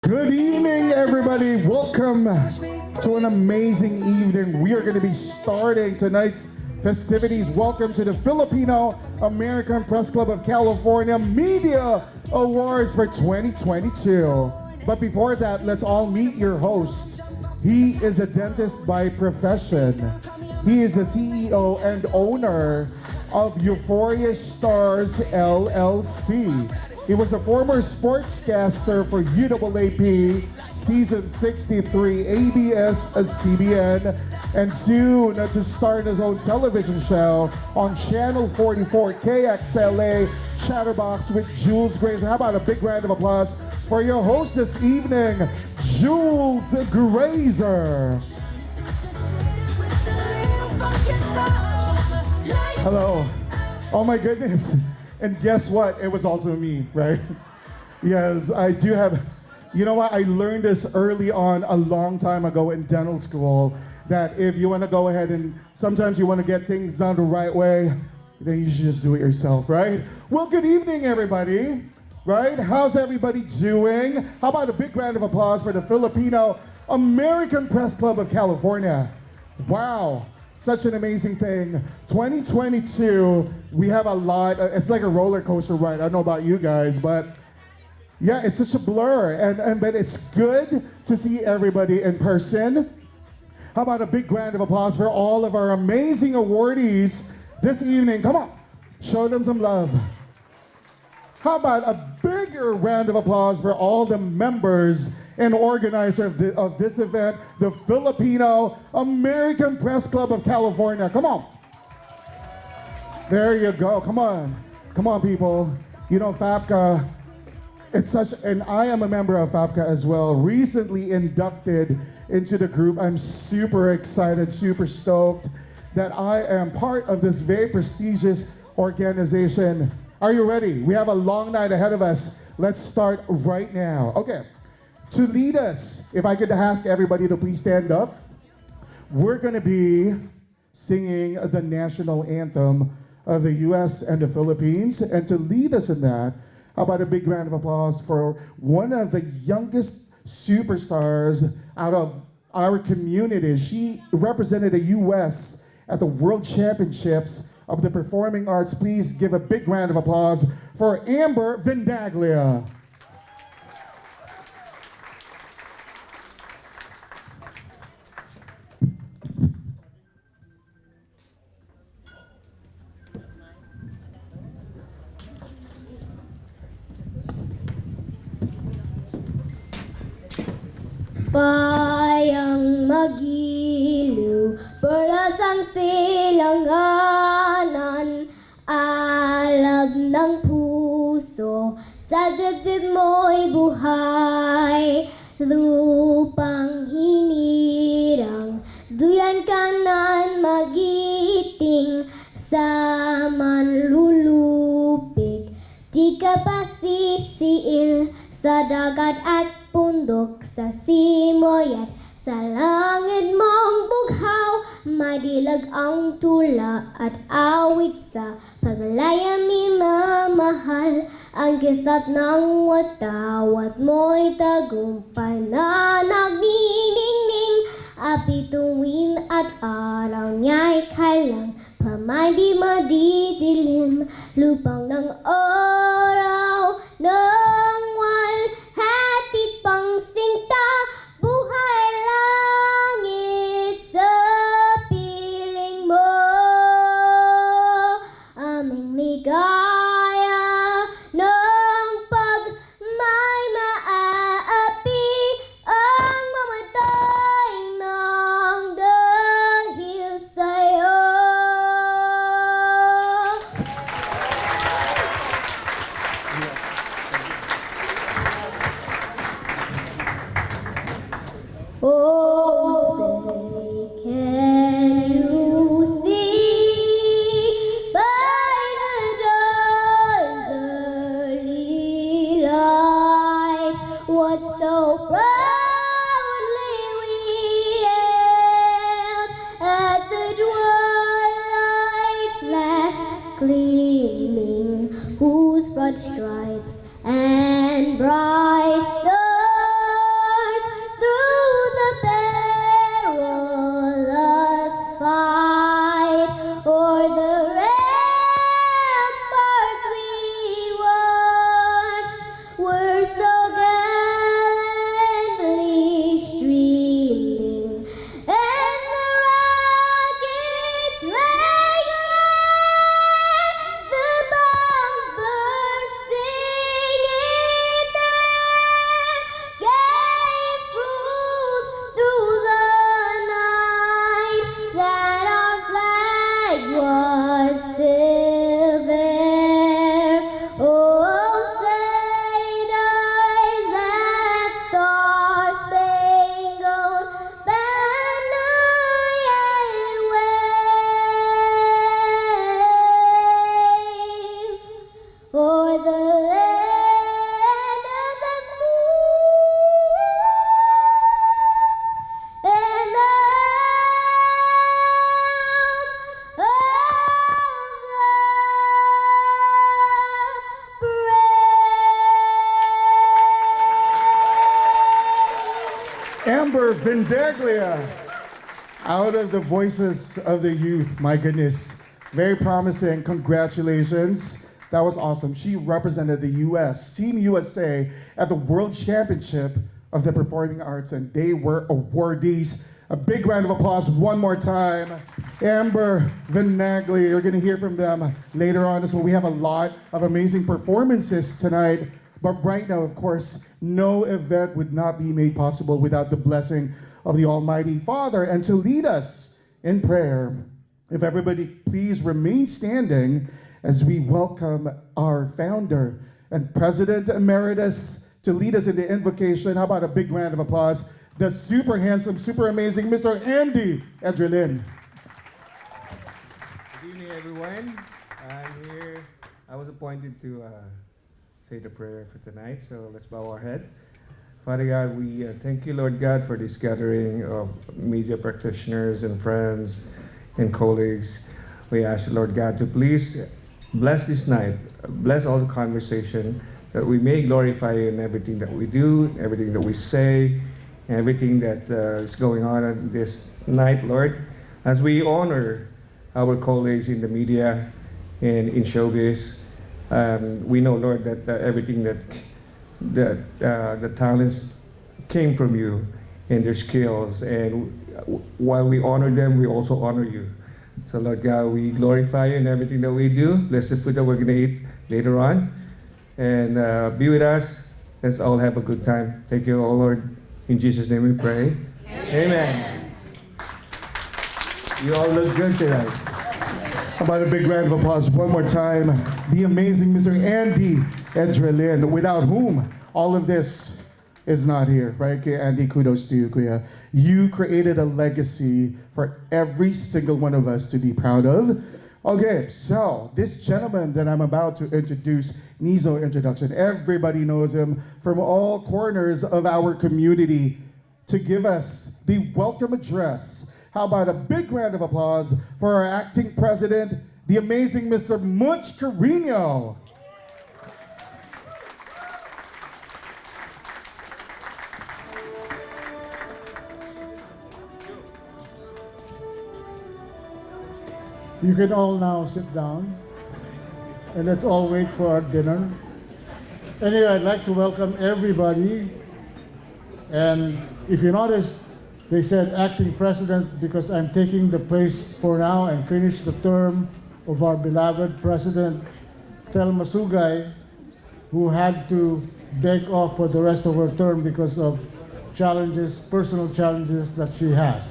Good evening, everybody. Welcome to an amazing evening. We are going to be starting tonight's festivities. Welcome to the Filipino American Press Club of California Media Awards for 2022. But before that, let's all meet your host. He is a dentist by profession. He is the CEO and owner of Euphoria Stars LLC. He was a former sportscaster for UAAP, season 63, ABS-CBN, and soon to start his own television show on Channel 44, KXLA, Chatterbox with Jules Graeser. How about a big round of applause for your host this evening, Jules Graeser. Hello. Oh my goodness. And guess what? It was also me, right? Yes, I do have, you know what? I learned this early on a long time ago in dental school that if you want to go ahead and sometimes you want to get things done the right way, then you should just do it yourself, right? Well, good evening, everybody, right? How's everybody doing? How about a big round of applause for the Filipino American Press Club of California? Wow. Such an amazing thing. 2022, we have a lot. It's like a roller coaster ride. I don't know about you guys, but yeah, it's such a blur. But it's good to see everybody in person. How about a big round of applause for all of our amazing awardees this evening? Come on, show them some love. How about a bigger round of applause for all the members and organizer of this event, the Filipino American Press Club of California. Come on. There you go. Come on. Come on, people. You know, FAPCCA, it's such, and I am a member of FAPCCA as well, recently inducted into the group. I'm super excited, super stoked that I am part of this very prestigious organization. Are you ready? We have a long night ahead of us. Let's start right now. Okay. To lead us, if I could ask everybody to please stand up, we're going to be singing the national anthem of the U.S. and the Philippines. And to lead us in that, how about a big round of applause for one of the youngest superstars out of our community. She represented the U.S. at the World Championships of the Performing Arts. Please give a big round of applause for Amber Vindaglia. Bayang magiliw, peras ang silanganan, alab ng puso, sa dibdib mo'y buhay. Lupang hinirang, duyan kanan magiting, sa manlulupig, di ka pasisiil, sa dagat at pundok, sa simoy at sa langit mong bughaw, madilag ang tula at awit sa paglaya minamahal, ang kislap ng watawat mo'y tagumpay na nagniningning, api tuwin at araw niya'y kailang, pamay di madidilim, lupang ng araw ng walhati pang sinta, buhay langit sa piling mo, aming ligaya ng pag may maaapi, ang mamatay ng dahil sa'yo. Oh, say, can you see by the dawn's early light what so proudly we hailed at the twilight's last gleaming, whose broad stripes and bright stars Amber Vindeglia, out of the voices of the youth. My goodness, very promising. Congratulations. That was awesome. She represented the U.S., Team USA, at the World Championship of the Performing Arts, and they were awardees. A big round of applause one more time. Amber Vinagli, you're gonna hear from them later on as well. We have a lot of amazing performances tonight, but right now, of course, no event would not be made possible without the blessing of the Almighty Father. And to lead us in prayer, if everybody please remain standing as we welcome our founder and President Emeritus to lead us in the invocation. How about a big round of applause? The super handsome, super amazing Mr. Andy Edrelin. Good evening, everyone. I'm here. I was appointed to say the prayer for tonight, so let's bow our head. Father God, we thank you, Lord God, for this gathering of media practitioners and friends and colleagues. We ask you, Lord God, to please bless this night, bless all the conversation, that we may glorify you in everything that we do, everything that we say, everything that is going on this night, Lord. As we honor our colleagues in the media and in showbiz, we know, Lord, that everything that the talents came from you and their skills. And while we honor them, we also honor you. So, Lord God, we glorify you in everything that we do. Bless the food that we're going to eat later on. And be with us. Let's all have a good time. Thank you, oh Lord. In Jesus' name we pray. Amen. You all look good tonight. How about a big round of applause one more time? The amazing Mr. Andy Edrelin, without whom all of this is not here, right? Okay, Andy, kudos to you, Kuya. You created a legacy for every single one of us to be proud of. Okay, so this gentleman that I'm about to introduce needs no introduction. Everybody knows him from all corners of our community. To give us the welcome address, how about a big round of applause for our acting president, the amazing Mr. Much Carino. You can all now sit down and let's all wait for our dinner. Anyway, I'd like to welcome everybody. And if you notice, they said acting president because I'm taking the place for now and finish the term of our beloved President Tel Masugay, who had to beg off for the rest of her term because of challenges, personal challenges that she has.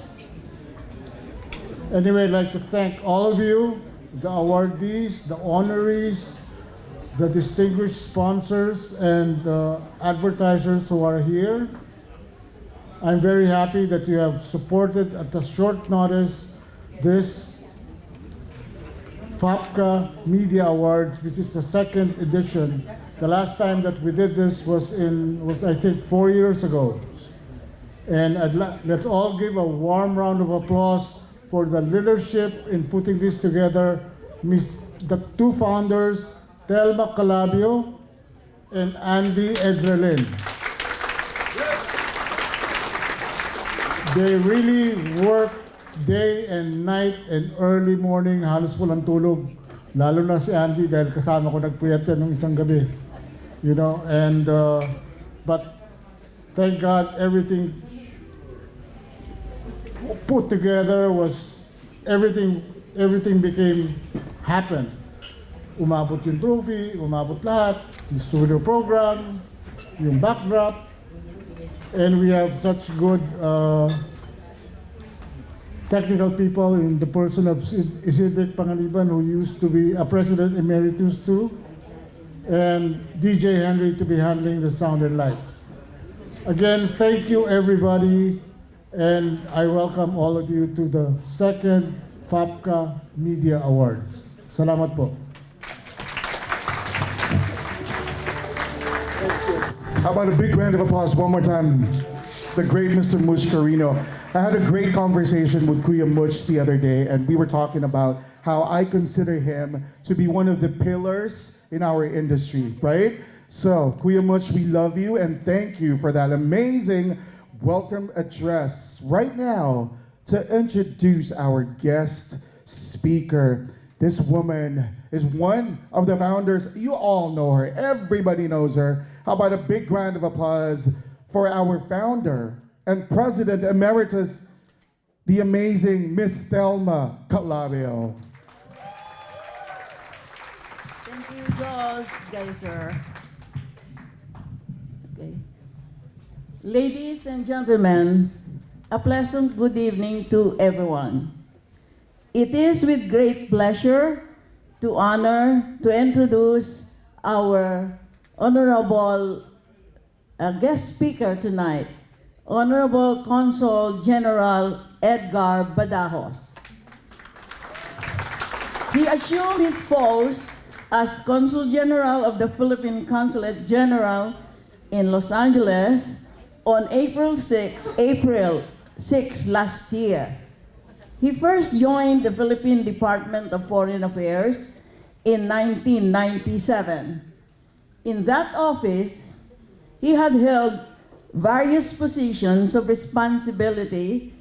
Anyway, I'd like to thank all of you, the awardees, the honorees, the distinguished sponsors, and the advertisers who are here. I'm very happy that you have supported at a short notice this FAPCCA Media Awards, which is the second edition. The last time that we did this was I think 4 years ago. And let's all give a warm round of applause for the leadership in putting this together, the two founders, Telma Calabio and Andy Edrelin. They really work day and night and early morning, halos walang tulog. Lalo na si Andy dahil kasama ko nagpuyat yan nung isang gabi. You know, and but thank God everything put together was everything happened. Umabot yung trophy, umabot lahat, yung studio program, yung backdrop, and we have such good technical people in the person of Isidric Panganiban, who used to be a president emeritus too, and DJ Henry to be handling the sound and lights. Again, thank you everybody. And I welcome all of you to the second FAPCCA Media Awards. Salamat po. How about a big round of applause one more time? The great Mr. Much Carino. I had a great conversation with Kuya Much the other day, and we were talking about how I consider him to be one of the pillars in our industry, right? So, Kuya Much, we love you and thank you for that amazing welcome address right now to introduce our guest speaker. This woman is one of the founders. You all know her. Everybody knows her. How about a big round of applause for our founder and president emeritus, the amazing Miss Thelma Calabio. Thank you, Jules, Graeser. Okay. Ladies and gentlemen, a pleasant good evening to everyone. It is with great pleasure to introduce our honorable guest speaker tonight, Honorable Consul General Edgar Badajos. He assumed his post as Consul General of the Philippine Consulate General in Los Angeles on April 6 last year. He first joined the Philippine Department of Foreign Affairs in 1997. In that office, he had held various positions of responsibility,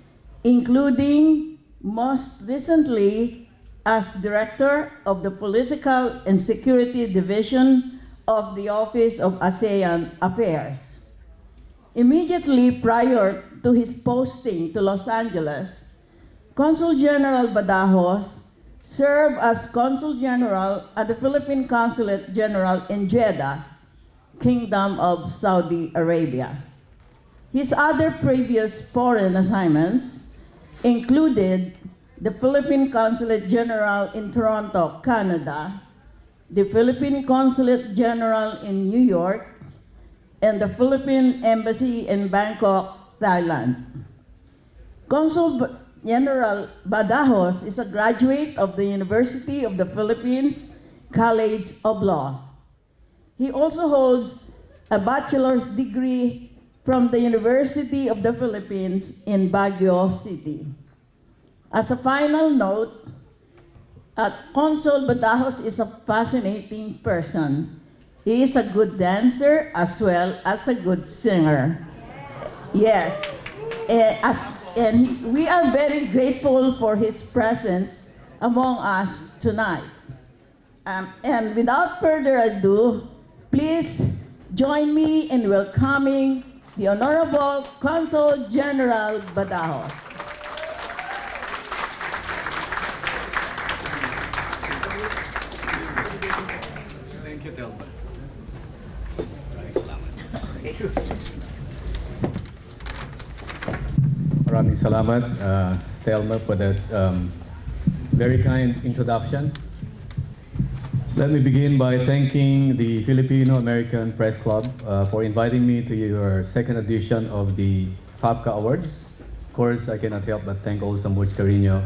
including most recently as Director of the Political and Security Division of the Office of ASEAN Affairs. Immediately prior to his posting to Los Angeles, Consul General Badajos served as Consul General at the Philippine Consulate General in Jeddah, Kingdom of Saudi Arabia. His other previous foreign assignments included the Philippine Consulate General in Toronto, Canada, the Philippine Consulate General in New York, and the Philippine Embassy in Bangkok, Thailand. Consul General Badajos is a graduate of the University of the Philippines College of Law. He also holds a bachelor's degree from the University of the Philippines in Baguio City. As a final note, Consul Badajos is a fascinating person. He is a good dancer as well as a good singer. Yes, and we are very grateful for his presence among us tonight. And without further ado, please join me in welcoming the Honorable Consul General Badajos. Thank you, Thelma. Maraming salamat, Thelma, for that very kind introduction. Let me begin by thanking the Filipino-American Press Club for inviting me to your second edition of the FAPCCA Awards. Of course, I cannot help but thank also Much Carino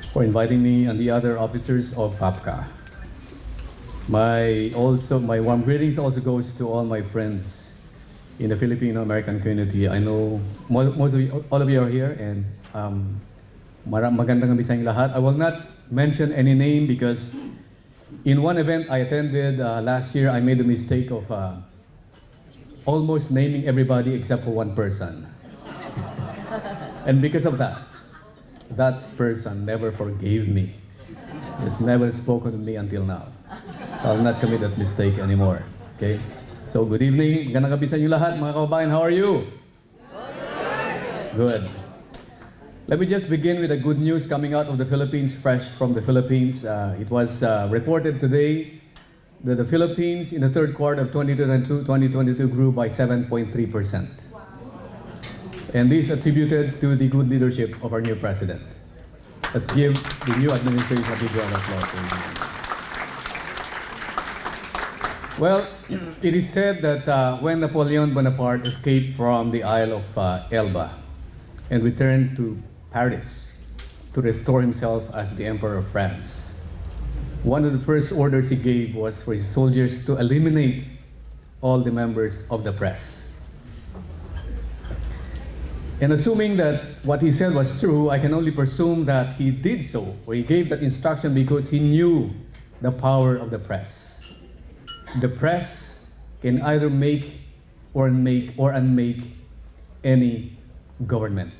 for inviting me and the other officers of FAPCCA. My warm greetings also goes to all my friends in the Filipino-American community. I know most of you, all of you are here, and magandang gabi sa inyong lahat. I will not mention any name because in one event I attended last year, I made the mistake of almost naming everybody except for one person. And because of that, that person never forgave me. Has never spoken to me until now. So I'll not commit that mistake anymore. Okay? So good evening. Magandang gabi sa inyo lahat, mga kababayan. How are you? Good. Let me just begin with the good news coming out of the Philippines, fresh from the Philippines. It was reported today that the Philippines in the third quarter of 2022 grew by 7.3%. And this attributed to the good leadership of our new president. Let's give the new administration a big round of applause. Well, it is said that when Napoleon Bonaparte escaped from the Isle of Elba and returned to Paris to restore himself as the Emperor of France, one of the first orders he gave was for his soldiers to eliminate all the members of the press. And assuming that what he said was true, I can only presume that he did so, or he gave that instruction because he knew the power of the press. The press can either make or unmake any government.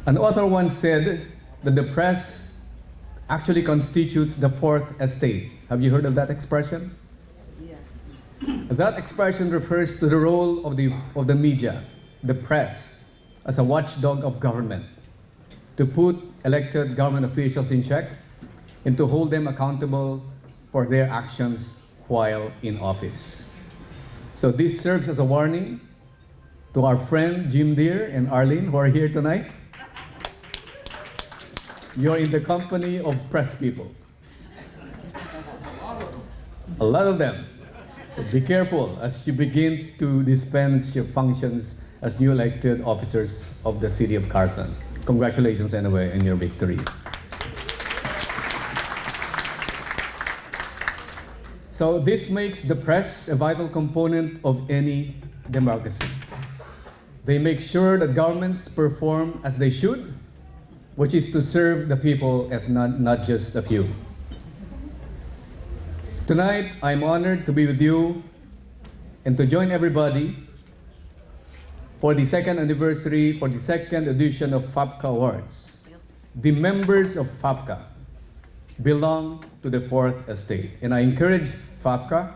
An author once said that the press actually constitutes the fourth estate. Have you heard of that expression? Yes. That expression refers to the role of the media, the press, as a watchdog of government, to put elected government officials in check and to hold them accountable for their actions while in office. So this serves as a warning to our friend Jim Deere and Arlene who are here tonight. You're in the company of press people. A lot of them. So be careful as you begin to dispense your functions as new elected officers of the city of Carson. Congratulations anyway on your victory. So this makes the press a vital component of any democracy. They make sure that governments perform as they should, which is to serve the people and not just a few. Tonight, I'm honored to be with you and to join everybody for the second anniversary, for the second edition of FAPCCA Awards. The members of FAPCCA belong to the fourth estate, and I encourage FAPCCA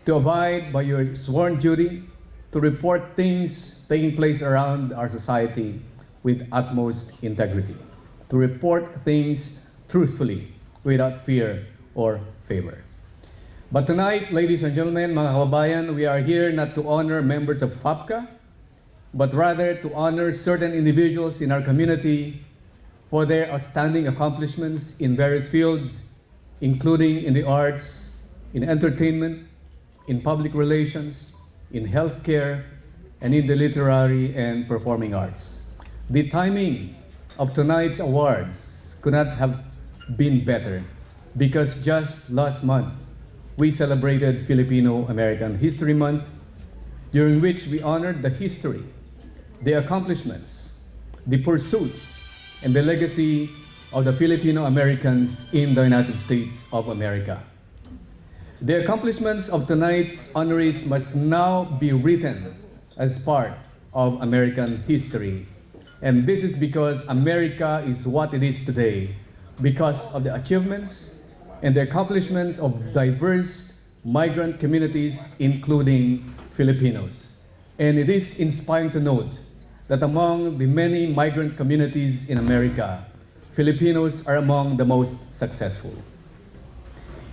to abide by your sworn duty to report things taking place around our society with utmost integrity, to report things truthfully without fear or favor. But tonight, ladies and gentlemen, mga kababayan, we are here not to honor members of FAPCCA, but rather to honor certain individuals in our community for their outstanding accomplishments in various fields, including in the arts, in entertainment, in public relations, in healthcare, and in the literary and performing arts. The timing of tonight's awards could not have been better because just last month, we celebrated Filipino American History Month, during which we honored the history, the accomplishments, the pursuits, and the legacy of the Filipino Americans in the United States of America. The accomplishments of tonight's honorees must now be written as part of American history. And this is because America is what it is today because of the achievements and the accomplishments of diverse migrant communities, including Filipinos. And it is inspiring to note that among the many migrant communities in America, Filipinos are among the most successful.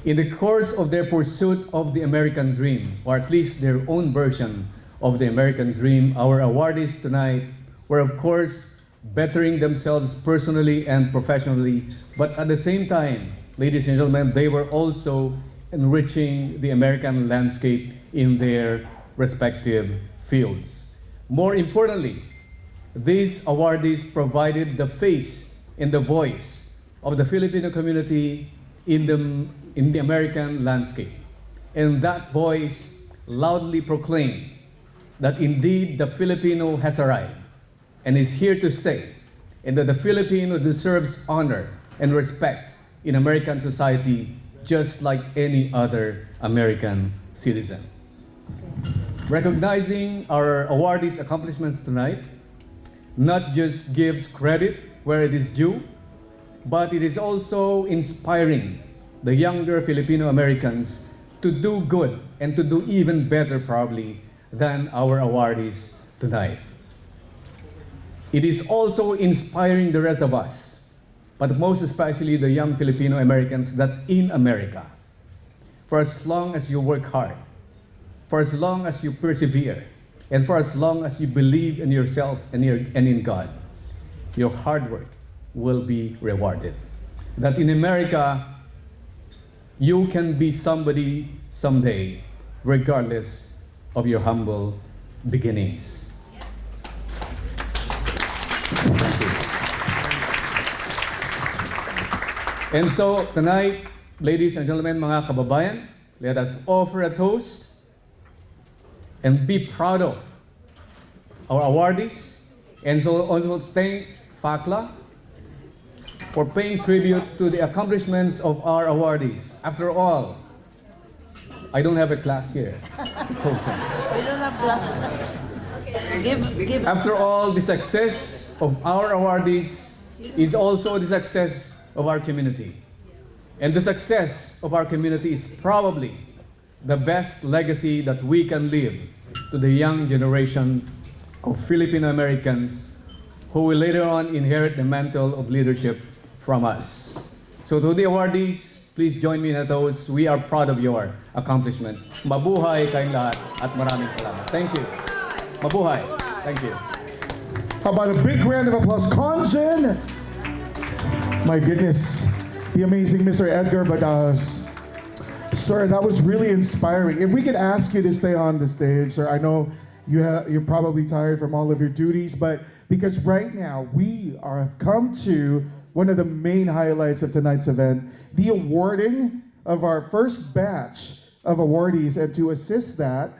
In the course of their pursuit of the American dream, or at least their own version of the American dream, our awardees tonight were, of course, bettering themselves personally and professionally, but at the same time, ladies and gentlemen, they were also enriching the American landscape in their respective fields. More importantly, these awardees provided the face and the voice of the Filipino community in the American landscape. And that voice loudly proclaimed that indeed the Filipino has arrived and is here to stay, and that the Filipino deserves honor and respect in American society just like any other American citizen. Recognizing our awardees' accomplishments tonight not just gives credit where it is due, but it is also inspiring the younger Filipino Americans to do good and to do even better probably than our awardees tonight. It is also inspiring the rest of us, but most especially the young Filipino Americans that in America, for as long as you work hard, for as long as you persevere, and for as long as you believe in yourself and in God, your hard work will be rewarded. That in America, you can be somebody someday, regardless of your humble beginnings. Thank you. And so tonight, ladies and gentlemen, mga kababayan, let us offer a toast and be proud of our awardees, and so also thank FACLA for paying tribute to the accomplishments of our awardees. After all, I don't have a class here. Toast them. We don't have glasses. Give. After all, the success of our awardees is also the success of our community. And the success of our community is probably the best legacy that we can leave to the young generation of Filipino Americans who will later on inherit the mantle of leadership from us. So to the awardees, please join me in a toast. We are proud of your accomplishments. Mabuhay kayong lahat at maraming salamat. Thank you. Mabuhay. Thank you. How about a big round of applause, Conjen? My goodness, the amazing Mr. Edgar Badaos. Sir, that was really inspiring. If we could ask you to stay on the stage, sir, I know you're probably tired from all of your duties, but because right now we have come to one of the main highlights of tonight's event, the awarding of our first batch of awardees, and to assist that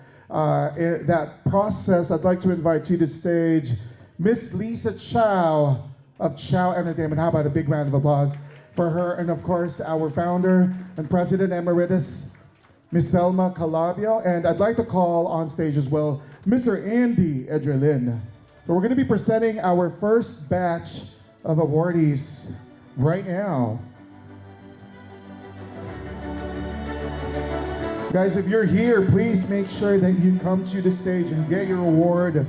process, I'd like to invite to the stage Miss Lisa Chow of Chow Entertainment. How about a big round of applause for her, and of course our founder and president emeritus, Miss Thelma Calabio, and I'd like to call on stage as well Mr. Andy Edrelin. So we're going to be presenting our first batch of awardees right now. Guys, if you're here, please make sure that you come to the stage and get your award.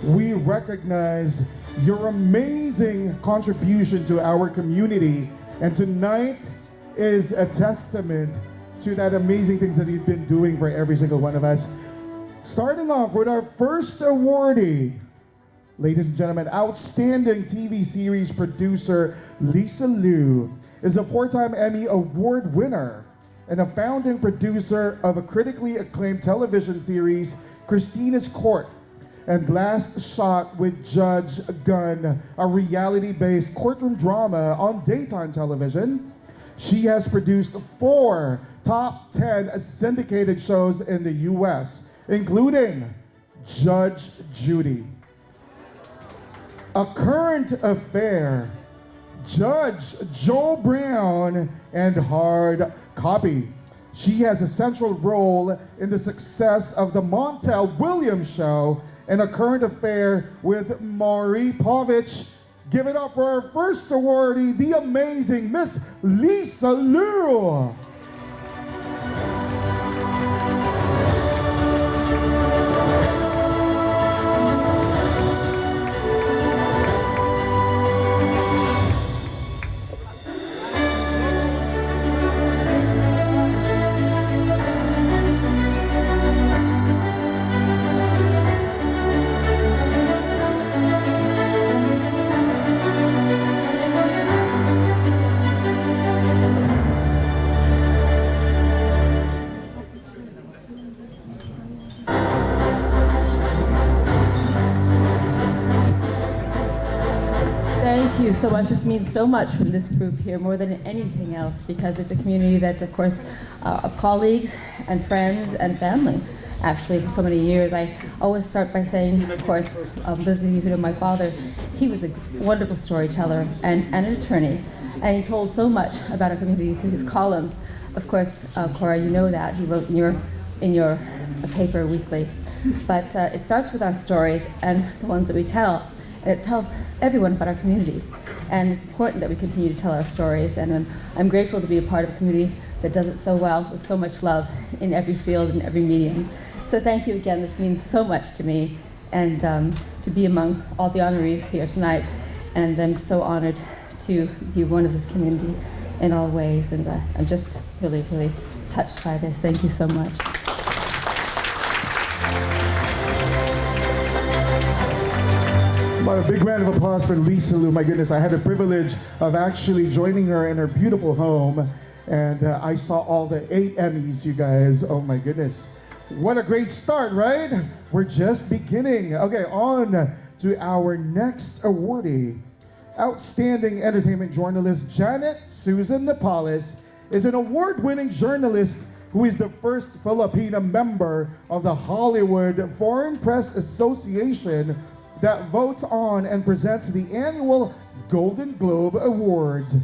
We recognize your amazing contribution to our community, and tonight is a testament to that amazing things that you've been doing for every single one of us. Starting off with our first awardee, ladies and gentlemen, outstanding TV series producer Lisa Liu is a 4-time Emmy Award winner and a founding producer of a critically acclaimed television series, Christina's Court, and Last Shot with Judge Gunn, a reality-based courtroom drama on daytime television. She has produced 4 top 10 syndicated shows in the US, including Judge Judy, A Current Affair, Judge Joe Brown, and Hard Copy. She has a central role in the success of the Montel Williams Show and A Current Affair with Maury Povich. Give it up for our first awardee, the amazing Miss Lisa Liu. Thank you so much. This means so much from this group here, more than anything else, because it's a community that, of course, of colleagues and friends and family. Actually, for so many years, I always start by saying, of course, those of you who know my father, he was a wonderful storyteller and an attorney, and he told so much about our community through his columns. Of course, Cora, you know that. He wrote in your paper weekly. But it starts with our stories and the ones that we tell. It tells everyone about our community, and it's important that we continue to tell our stories, and I'm grateful to be a part of a community that does it so well, with so much love in every field and every medium. So thank you again. This means so much to me, and to be among all the honorees here tonight, and I'm so honored to be one of this community in all ways, and I'm just really, really touched by this. Thank you so much. A big round of applause for Lisa Liu. My goodness, I had the privilege of actually joining her in her beautiful home, and I saw all the 8 Emmys, you guys. Oh my goodness. What a great start, right? We're just beginning. Okay, on to our next awardee. Outstanding entertainment journalist Janet Susan Nepales is an award-winning journalist who is the first Filipina member of the Hollywood Foreign Press Association that votes on and presents the annual Golden Globe Awards.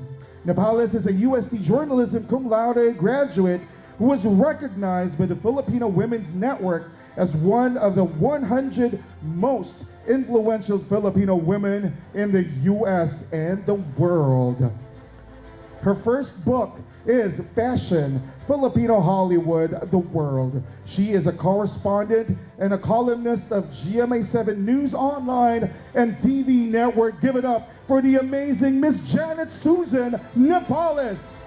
Nepales is a USD journalism cum laude graduate who was recognized by the Filipino Women's Network as one of the 100 most influential Filipino women in the U.S. and the world. Her first book is Fashion, Filipino Hollywood, the World. She is a correspondent and a columnist of GMA7 News Online and TV Network. Give it up for the amazing Miss Janet Susan Nepales.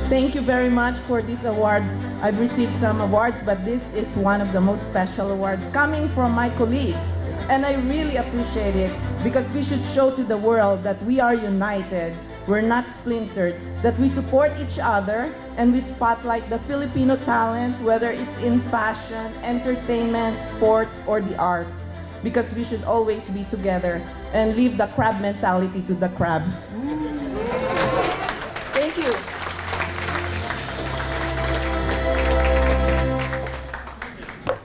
Thank you very much for this award. I've received some awards, but this is one of the most special awards coming from my colleagues. And I really appreciate it because we should show to the world that we are united, we're not splintered, that we support each other, and we spotlight the Filipino talent, whether it's in fashion, entertainment, sports, or the arts. Because we should always be together and leave the crab mentality to the crabs. Thank you.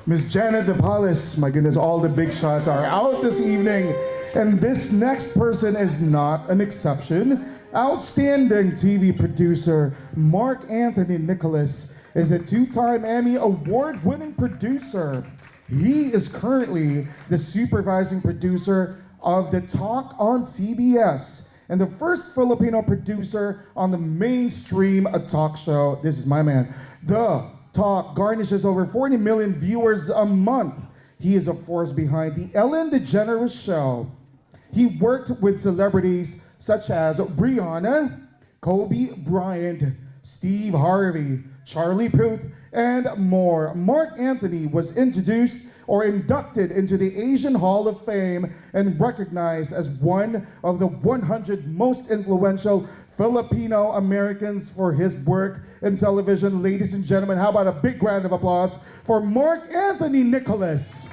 Miss Janet Nepales, my goodness, all the big shots are out this evening. And this next person is not an exception. Outstanding TV producer Mark Anthony Nicolas is a two-time Emmy award-winning producer. He is currently the supervising producer of The Talk on CBS and the first Filipino producer on the mainstream talk show. This is my man. The Talk garnishes over 40 million viewers a month. He is a force behind the Ellen DeGeneres Show. He worked with celebrities such as Brianna, Kobe Bryant, Steve Harvey, Charlie Puth, and more. Mark Anthony was introduced or inducted into the Asian Hall of Fame and recognized as one of the 100 most influential Filipino Americans for his work in television. Ladies and gentlemen, how about a big round of applause for Mark Anthony Nicolas.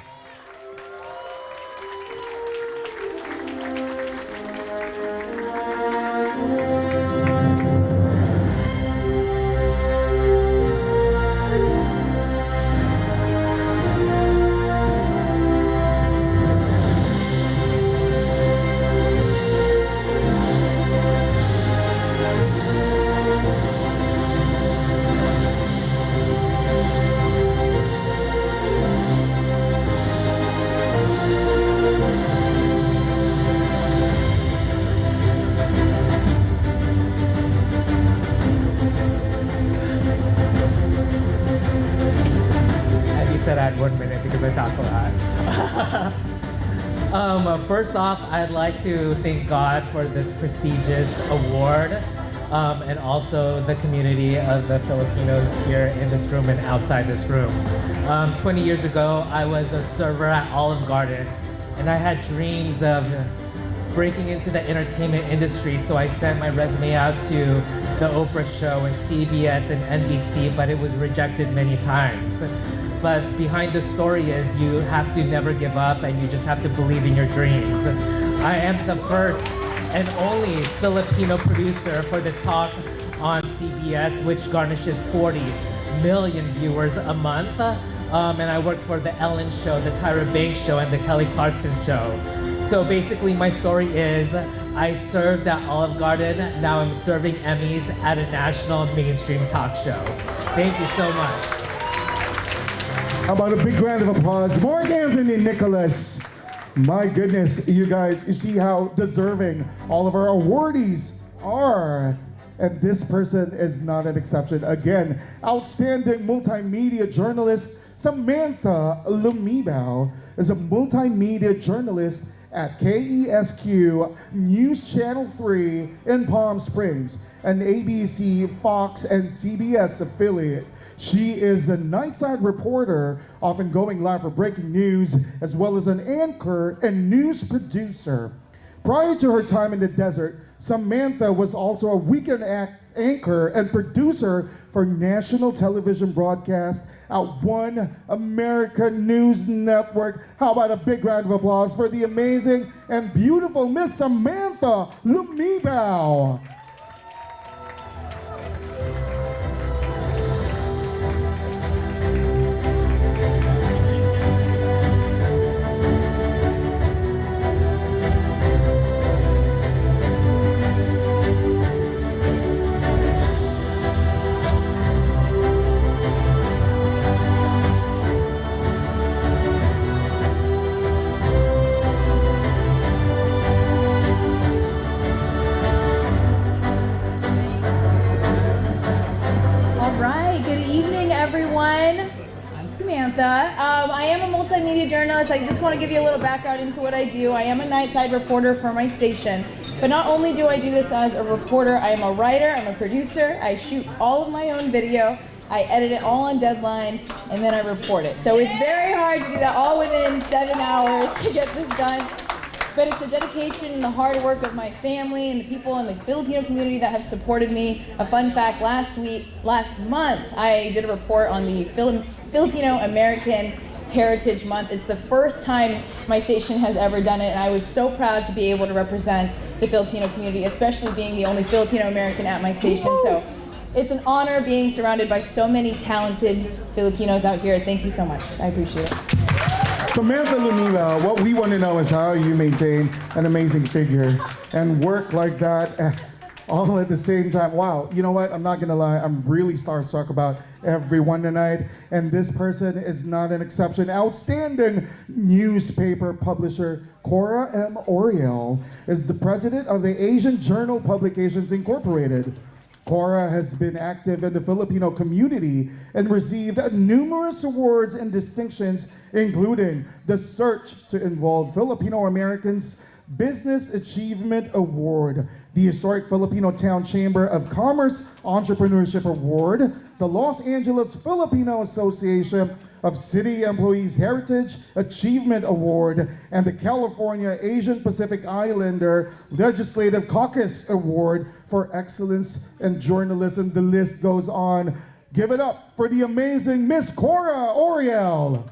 First off, I'd like to thank God for this prestigious award and also the community of the Filipinos here in this room and outside this room. 20 years ago, I was a server at Olive Garden and I had dreams of breaking into the entertainment industry, so I sent my resume out to the Oprah show and CBS and NBC, but it was rejected many times. But behind the story is you have to never give up and you just have to believe in your dreams. I am the first and only Filipino producer for The Talk on CBS, which garnishes 40 million viewers a month. And I worked for the Ellen Show, the Tyra Banks Show, and the Kelly Clarkson Show. So basically my story is I served at Olive Garden, now I'm serving Emmys at a national mainstream talk show. Thank you so much. How about a big round of applause? Mark Anthony Nicolas. My goodness, you guys, you see how deserving all of our awardees are. And this person is not an exception. Again, outstanding multimedia journalist Samantha Lomibao is a multimedia journalist at KESQ News Channel 3 in Palm Springs, an ABC, Fox, and CBS affiliate. She is the nightside reporter, often going live for breaking news, as well as an anchor and news producer. Prior to her time in the desert, Samantha was also a weekend anchor and producer for national television broadcast at One America News Network. How about a big round of applause for the amazing and beautiful Miss Samantha Lomibao. Samantha. I am a multimedia journalist. I just want to give you a little background into what I do. I am a nightside reporter for my station. But not only do I do this as a reporter, I am a writer, I'm a producer, I shoot all of my own video, I edit it all on deadline, and then I report it. So it's very hard to do that all within 7 hours to get this done. But it's the dedication and the hard work of my family and the people in the Filipino community that have supported me. A fun fact, last month, I did a report on the Filipino American Heritage Month. It's the first time my station has ever done it, and I was so proud to be able to represent the Filipino community, especially being the only Filipino American at my station. So it's an honor being surrounded by so many talented Filipinos out here. Thank you so much. I appreciate it. Samantha Lomibao, what we want to know is how you maintain an amazing figure and work like that all at the same time. Wow, you know what? I'm not gonna lie, I'm really starstruck about everyone tonight, and this person is not an exception. Outstanding newspaper publisher Cora M. Oriel is the president of the Asian Journal Publications Incorporated. Cora has been active in the Filipino community and received numerous awards and distinctions, including the Search to Involve Filipino Americans Business Achievement Award, the Historic Filipino Town Chamber of Commerce Entrepreneurship Award, the Los Angeles Filipino Association of City Employees Heritage Achievement Award, and the California Asian Pacific Islander Legislative Caucus Award for Excellence in Journalism. The list goes on. Give it up for the amazing Miss Cora Oriel.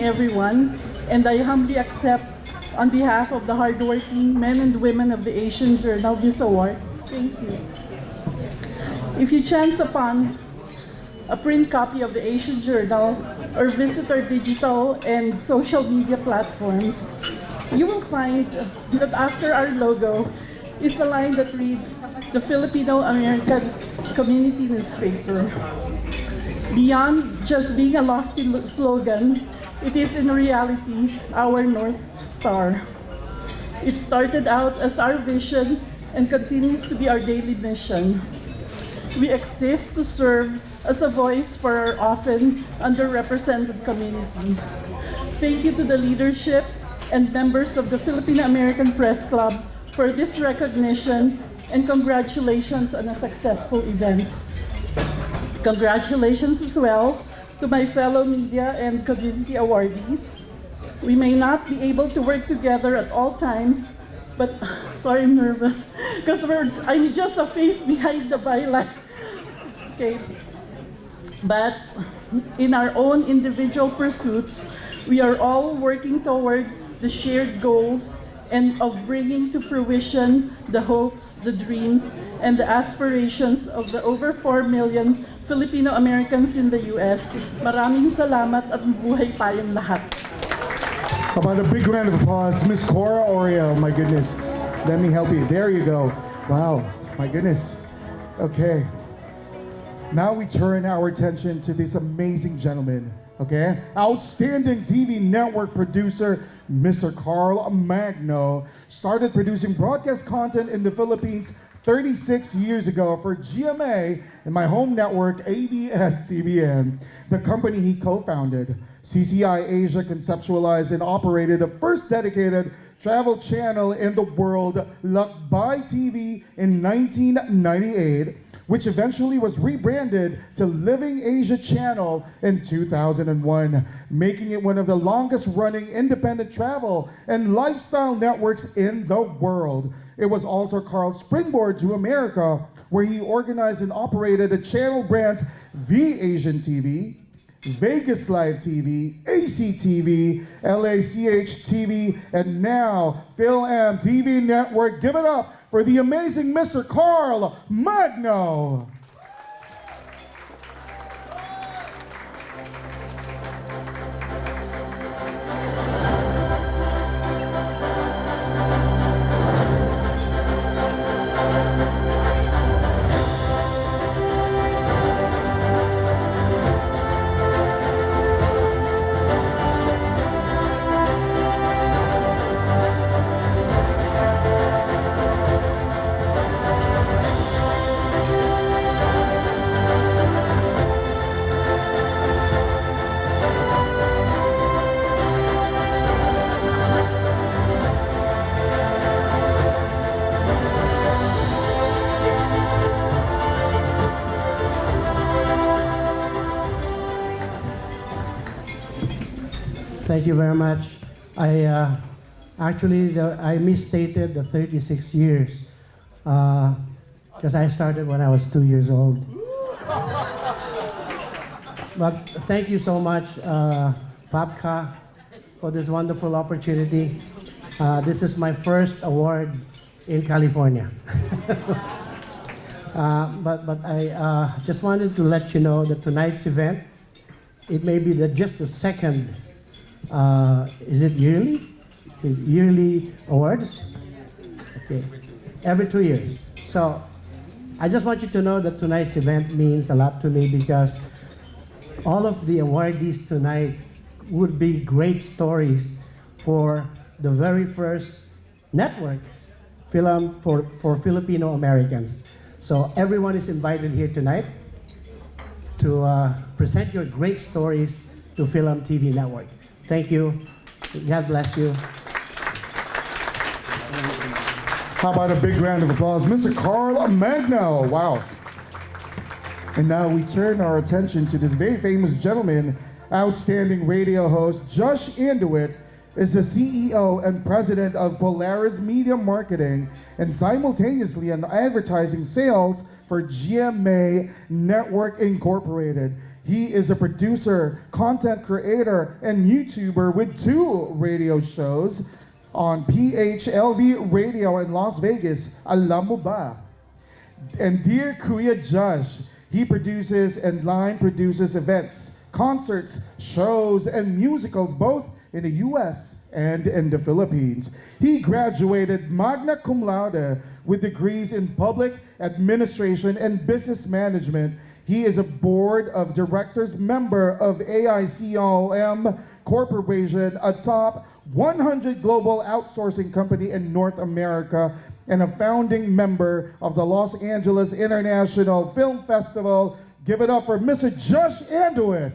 Everyone, and I humbly accept on behalf of the hardworking men and women of the Asian Journal this award. Thank you. If you chance upon a print copy of the Asian Journal or visit our digital and social media platforms, you will find that after our logo is a line that reads, the Filipino American Community Newspaper. Beyond just being a lofty slogan, it is in reality our North Star. It started out as our vision and continues to be our daily mission. We exist to serve as a voice for our often underrepresented community. Thank you to the leadership and members of the Filipino American Press Club for this recognition, and congratulations on a successful event. Congratulations as well to my fellow media and community awardees. We may not be able to work together at all times, but sorry, I'm nervous because I'm just a face behind the byline. Okay, but in our own individual pursuits, we are all working toward the shared goals and of bringing to fruition the hopes, the dreams, and the aspirations of the over 4 million Filipino Americans in the US. Maraming salamat at mabuhay tayong lahat. How about a big round of applause, Miss Cora Oriel? My goodness. Let me help you. There you go. Wow. My goodness. Okay. Now we turn our attention to this amazing gentleman. Okay? Outstanding TV network producer, Mr. Carl Magno, started producing broadcast content in the Philippines 36 years ago for GMA and my home network, ABS-CBN, the company he co-founded. CCI Asia conceptualized and operated the first dedicated travel channel in the world, Lakbay TV, in 1998, which eventually was rebranded to Living Asia Channel in 2001, making it one of the longest-running independent travel and lifestyle networks in the world. It was also Carl's springboard to America, where he organized and operated the channel brands V Asian TV, Vegas Live TV, ACTV, LACH TV, and now Phil M TV Network. Give it up for the amazing Mr. Carl Magno. Thank you very much. I misstated the 36 years because I started when I was 2 years old. But thank you so much, FAPCCA, for this wonderful opportunity. This is my first award in California. But I just wanted to let you know that tonight's event, it may be just the second. Is it yearly? Yearly awards? Okay. Every 2 years. So I just want you to know that tonight's event means a lot to me because all of the awardees tonight would be great stories for the very first network film for Filipino Americans. So everyone is invited here tonight to present your great stories to Film TV Network. Thank you. God bless you. How about a big round of applause, Mr. Carl Magno? Wow. And now we turn our attention to this very famous gentleman, outstanding radio host, Jush Andowitt, is the CEO and president of Polaris Media Marketing and simultaneously an advertising sales for GMA Network Incorporated. He is a producer, content creator, and YouTuber with 2 radio shows on PHLV Radio in Las Vegas, Alam Mo Ba? And Dear Kuya Jush, he produces and line produces events, concerts, shows, and musicals both in the US and in the Philippines. He graduated magna cum laude with degrees in public administration and business management. He is a board of directors member of AICOM Corporation, a top 100 global outsourcing company in North America, and a founding member of the Los Angeles International Film Festival. Give it up for Mr. Jush Andowitt.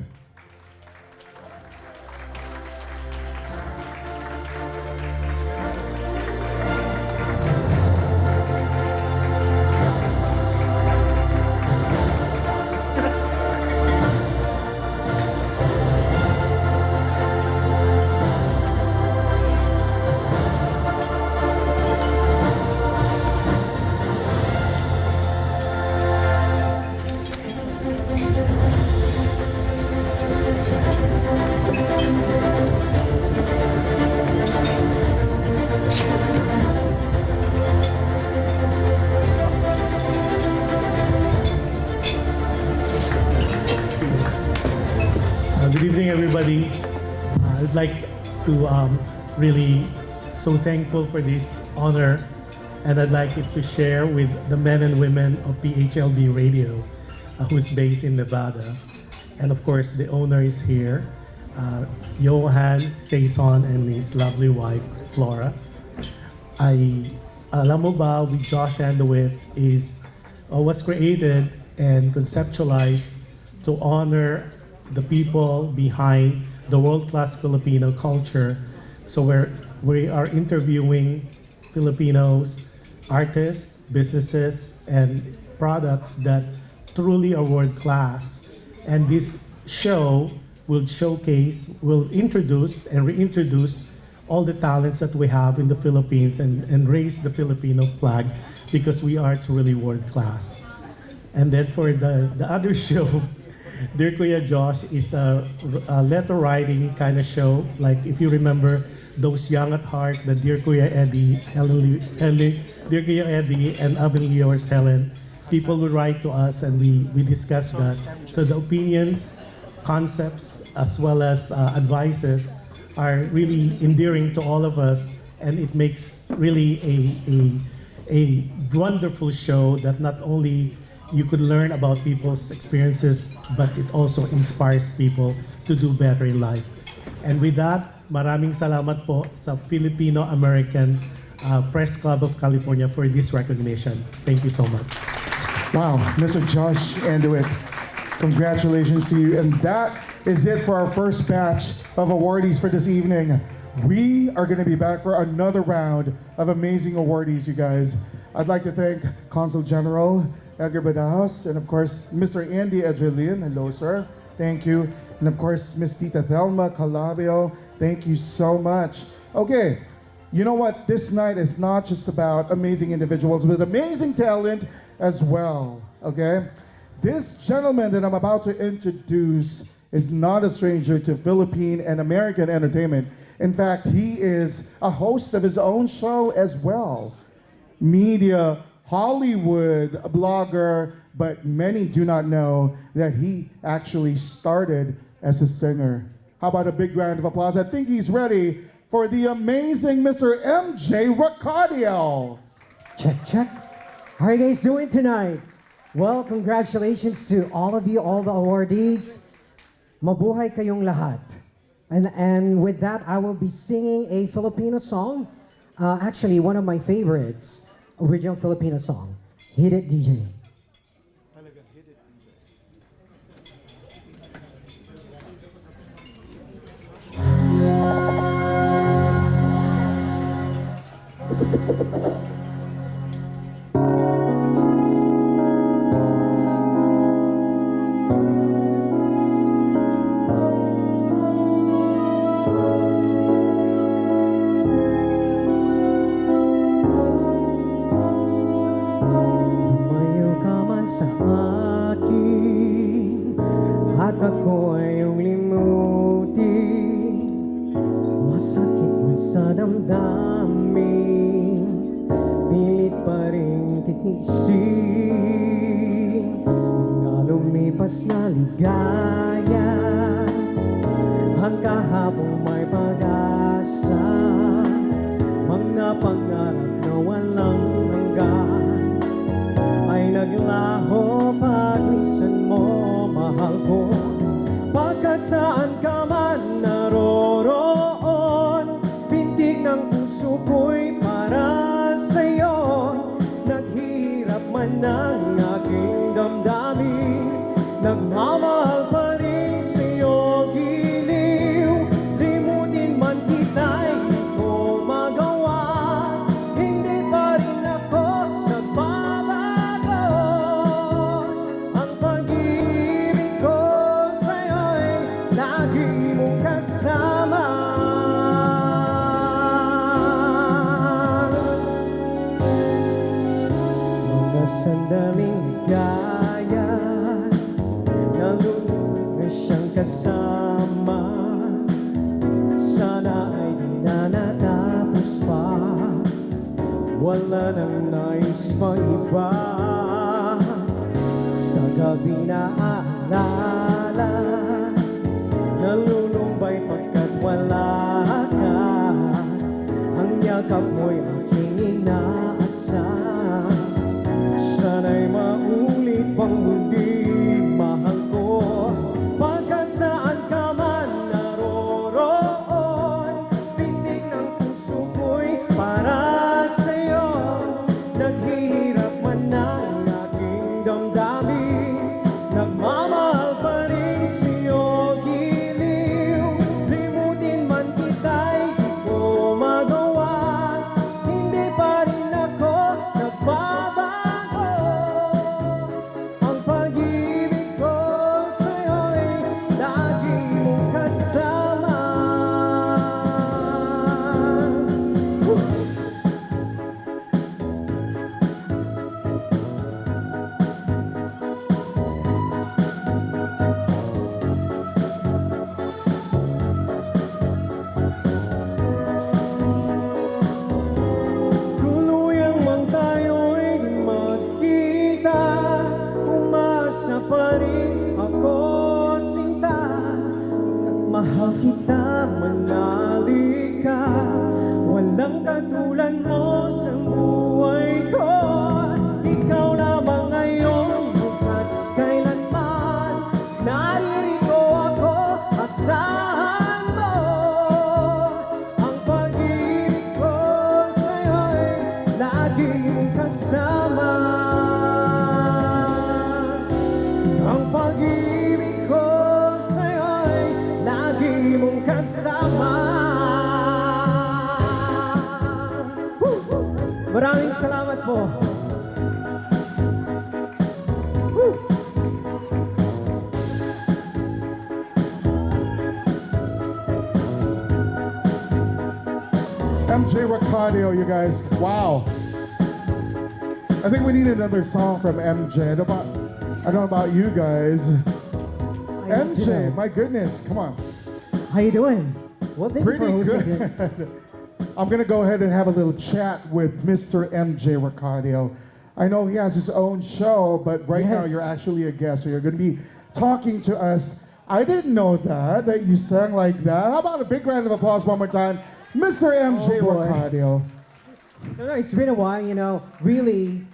Good evening, everybody. I'd like to really so thankful for this honor, and I'd like it to share with the men and women of PHLB Radio, who's based in Nevada. And of course, the owner is here, Johan Saison and his lovely wife, Flora. Alam mo ba, with Josh Andowitt was created and conceptualized to honor the people behind the world-class Filipino culture. So we are interviewing Filipinos, artists, businesses, and products that truly are world-class. And this show will introduce and reintroduce all the talents that we have in the Philippines and raise the Filipino flag, because we are truly world-class. And then for the other show, Dear Kuya Josh, it's a letter writing kind of show. Like if you remember those Young at Heart, the Dear Kuya Eddie, Dear Kuya Eddie and Abner yours, Helen, people will write to us and we discuss that. So the opinions, concepts, as well as advices are really endearing to all of us, and it makes really a wonderful show that not only you could learn about people's experiences, but it also inspires people to do better in life. And with that, maraming salamat po sa Filipino-American Press Club of California for this recognition. Thank you so much. Wow, Mr. Josh Andowitt, congratulations to you. And that is it for our first batch of awardees for this evening. We are going to be back for another round of amazing awardees, you guys. I'd like to thank Consul General Edgar Badajoz, and of course, Mr. Andy Adrelin. Hello, sir. Thank you. And of course, Miss Tita Thelma Calabio. Thank you so much. Okay, you know what? This night is not just about amazing individuals, but amazing talent as well, okay? This gentleman that I'm about to introduce is not a stranger to Philippine and American entertainment. In fact, he is a host of his own show as well. Media, Hollywood blogger, but many do not know that he actually started as a singer. How about a big round of applause? I think he's ready for the amazing Mr. MJ Ricardio. Check, check. How are you guys doing tonight? Well, congratulations to all of you, all the awardees. Mabuhay kayong lahat. And with that, I will be singing a Filipino song. Actually, one of my favorites. Original Filipino song. Hit it, DJ. Mahal kita, manali ka. Walang katulad mo sa buhay ko. Ikaw lamang ngayon, bukas kailanman. Naririto ako, asahan mo. Ang pag-ibig ko sa'yo'y lagi mong kasama. Ang pag-ibig ko sa'yo'y lagi mong kasama. Maraming salamat po. MJ Ricardo, you guys. Wow. I think we need another song from MJ. I don't know about you guys. MJ, my goodness, come on. How you doing? Well, thank you for Pretty hosting it. good. I'm gonna go ahead and have a little chat with Mr. MJ Ricardo. I know he has his own show, but right now Yes. you're actually a guest, so you're gonna be talking to us. I didn't know that you sang like that. How about a big round of applause one more time, Mr. MJ Oh, boy. Ricardo. No, it's been a while, you know. Really,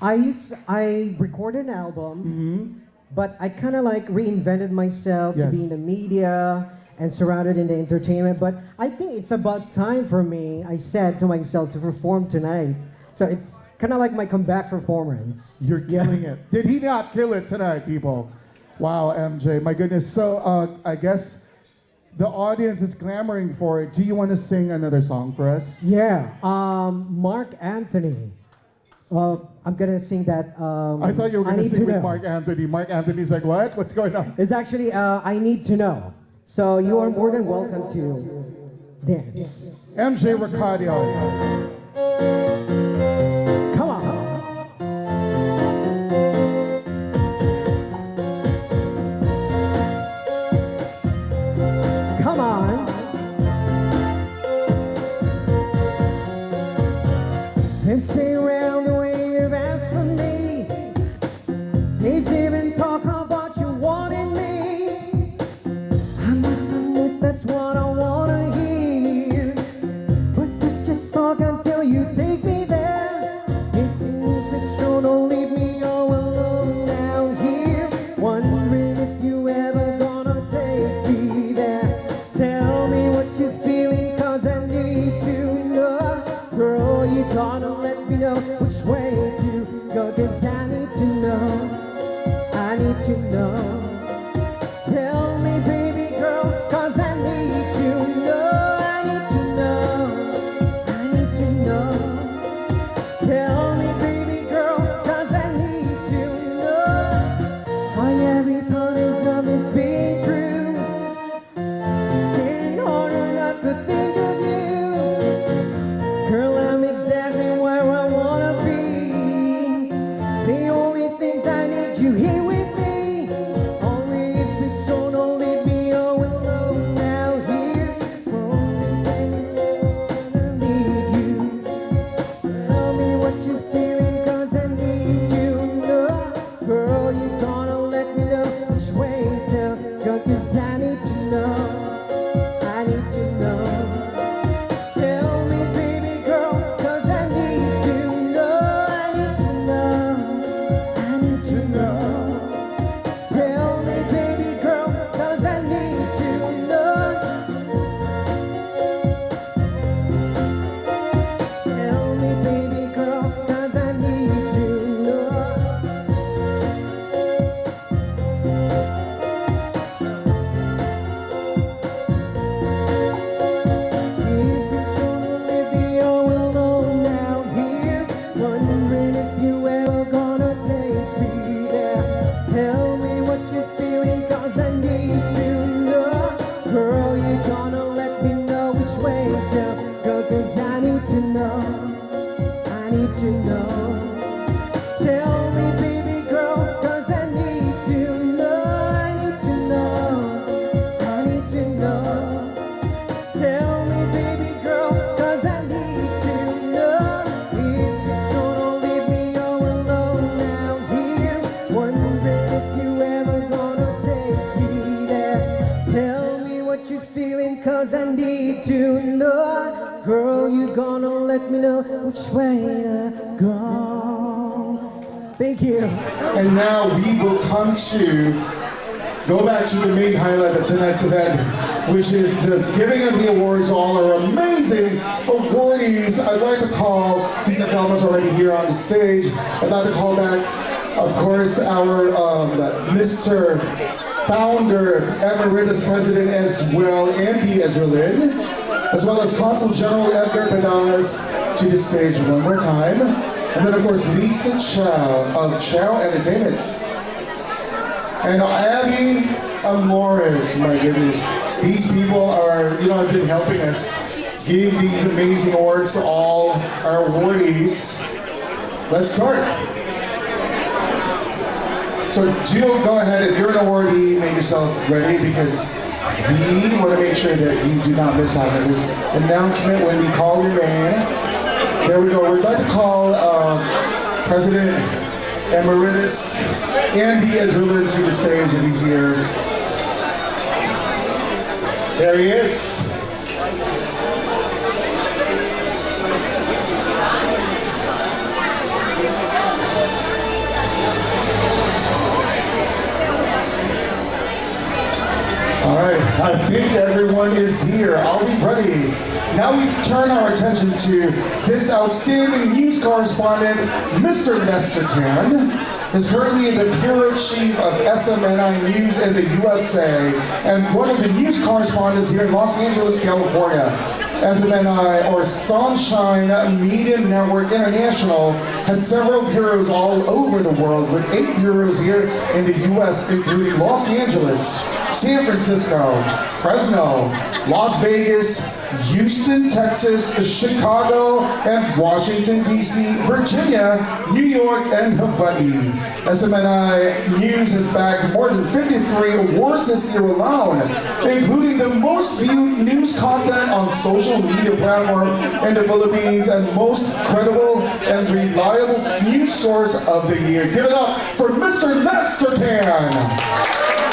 I recorded an album, but I kind of like reinvented myself to Yes. be in the media and surrounded in the entertainment. But I think it's about time for me, I said to myself, to perform tonight. So it's kind of like my comeback performance. You're killing it. Did he not kill it tonight, people? Wow, MJ, my goodness. So I guess the audience is clamoring for it. Do you want to sing another song for us? Yeah, Mark Anthony. I'm gonna sing that. I thought you were going to Need sing with Know. Mark Anthony. Mark Anthony's like, what? What's going on? It's actually I Need to Know. So you are more than welcome to dance. MJ Ricardo. Come on. Come on. They say around the way you've asked for me. There's even talk about you wanting me. I must admit that's what I wanna hear. But that's just talk until you take me there. If it's true, don't leave me all alone down here. Wondering if you ever gonna take me there. Tell me what you're feeling, cause I need to know. Girl, you gotta let me know which way to go, cause I need to know. I need to know. Tell me, baby girl, cause I need to know. I need to know. I need to know. Tell me, baby girl, cause I need to know. Why every thought is of this being true. It's getting harder not to think of you. Girl, I'm exactly where I wanna be. The only things I need you here with me. Only if it's so, don't leave me all alone now here. Only I need you. Tell me what you're feeling, cause I need to know. Girl, you gonna let me know which way to go, cause cause I need to know. Girl, you gonna let me know which way to go. Thank you. And now we will come to go back to the main highlight of tonight's event, which is the giving of the awards to all our amazing awardees. I'd like to call, Tina Thelma's already here on the stage. I'd like to call back, of course, our Mr. Founder, Emeritus President as well, Andy Adrelin, as well as Consul General Edgar Banez to the stage one more time. And then, of course, Lisa Chow of Chow Entertainment. And Abby Amores, my goodness. These people are, have been helping us give these amazing awards to all our awardees. Let's start. So Jill, go ahead. If you're an awardee, make yourself ready because we want to make sure that you do not miss out on this announcement when we call your name. There we go. We'd like to call President Emeritus Andy Adrelin to the stage if he's here. There he is. All right, I think everyone is here. Are we ready? Now we turn our attention to this outstanding news correspondent, Mr. Lester Tan, is currently the Bureau Chief of SMNI News in the USA and one of the news correspondents here in Los Angeles, California. SMNI, or Sunshine Media Network International, has several bureaus all over the world, with 8 bureaus here in the US, including Los Angeles, San Francisco, Fresno, Las Vegas, Houston, Texas, Chicago, and Washington, D.C., Virginia, New York, and Hawaii. SMNI News has bagged more than 53 awards this year alone, including the most viewed news content on social media platform in the Philippines and most credible and reliable news source of the year. Give it up for Mr. Lester Tan.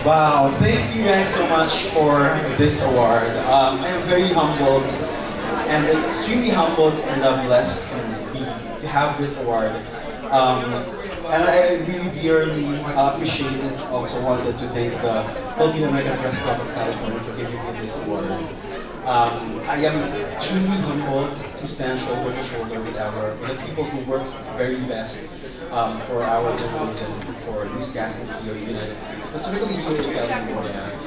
Wow, thank you guys so much for this award. I am very humbled and extremely humbled and blessed to have this award. And I really dearly appreciate and also wanted to thank the Filipino American Press Club of California for giving me this award. I am truly humbled to stand shoulder to shoulder with the people who works very best for our journalism, for newscasting here in the United States, specifically here in California.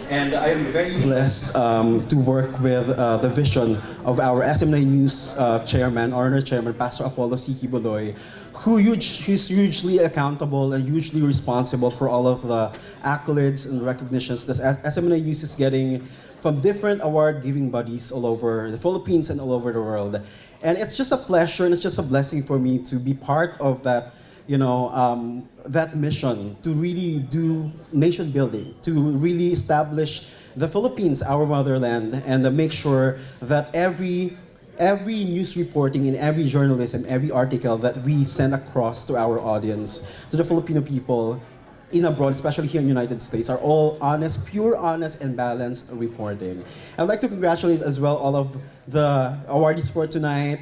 And I am very blessed to work with the vision of our SMNI News chairman, Honorary Chairman, Pastor Apollo C. Buloy, who's hugely accountable and hugely responsible for all of the accolades and recognitions that SMNI News is getting from different award-giving bodies all over the Philippines and all over the world. And it's just a pleasure and it's just a blessing for me to be part of that, that mission to really do nation building, to really establish the Philippines, our motherland, and make sure that every every news reporting in every journalism, every article that we send across to our audience, to the Filipino people in abroad, especially here in the United States, are all honest, pure, honest, and balanced reporting. I'd like to congratulate as well all of the awardees for tonight.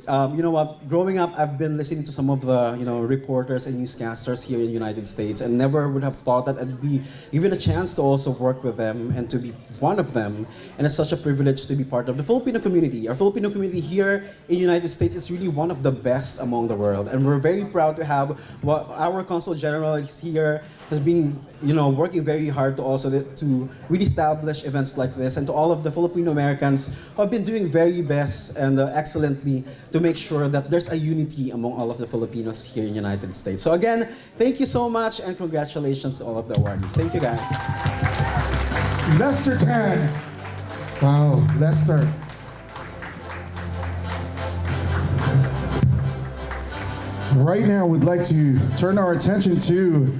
You know what? Growing up, I've been listening to some of the reporters and newscasters here in the United States, and never would have thought that I'd be given a chance to also work with them and to be one of them. And it's such a privilege to be part of the Filipino community. Our Filipino community here in the United States is really one of the best among the world, and we're very proud to have our Consul General is here, has been working very hard to also to really establish events like this, and to all of the Filipino Americans who have been doing very best and excellently to make sure that there's a unity among all of the Filipinos here in the United States. So again, thank you so much and congratulations to all of the awardees. Thank you guys. Lester Tan. Wow, Lester. Right now, we'd like to turn our attention to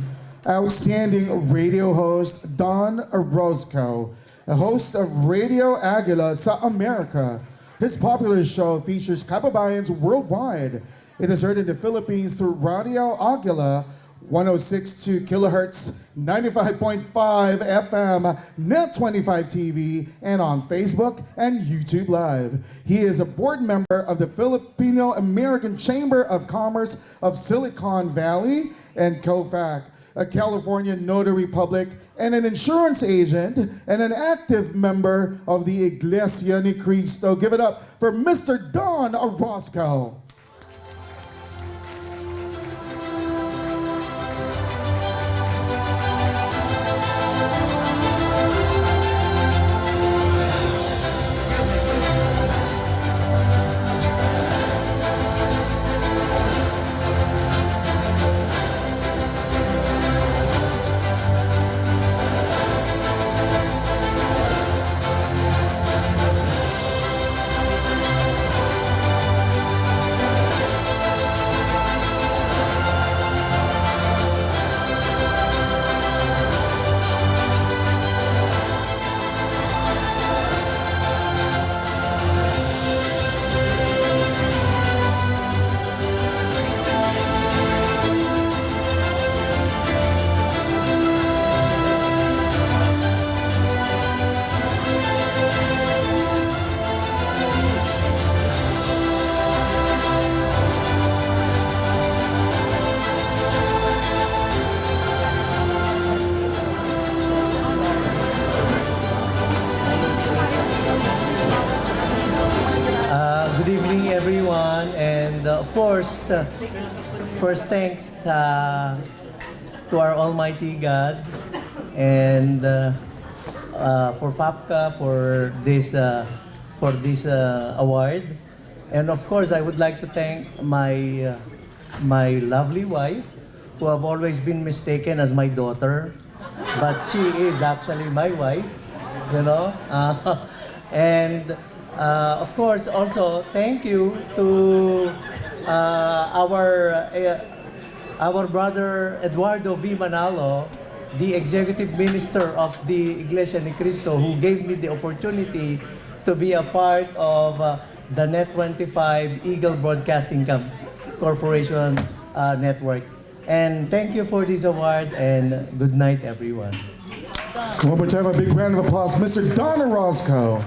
outstanding radio host Don Orozco, a host of Radio Aguila sa America. His popular show features kababayans worldwide. It is heard in the Philippines through Radio Aguila, 106.2 kilohertz, 95.5 FM, Net 25 TV, and on Facebook and YouTube Live. He is a board member of the Filipino American Chamber of Commerce of Silicon Valley and COFAC, a California notary public, and an insurance agent, and an active member of the Iglesia ni Cristo. Give it up for Mr. Don Orozco. Of course, first thanks to our Almighty God and for FAPCCA for this award, and of course I would like to thank my lovely wife, who have always been mistaken as my daughter, but she is actually my wife, and of course also thank you to our brother Eduardo V. Manalo, the executive minister of the Iglesia ni Cristo, who gave me the opportunity to be a part of the Net 25 Eagle Broadcasting Corporation network. And thank you for this award, and good night, everyone. One more time, a big round of applause, Mr. Don Orozco.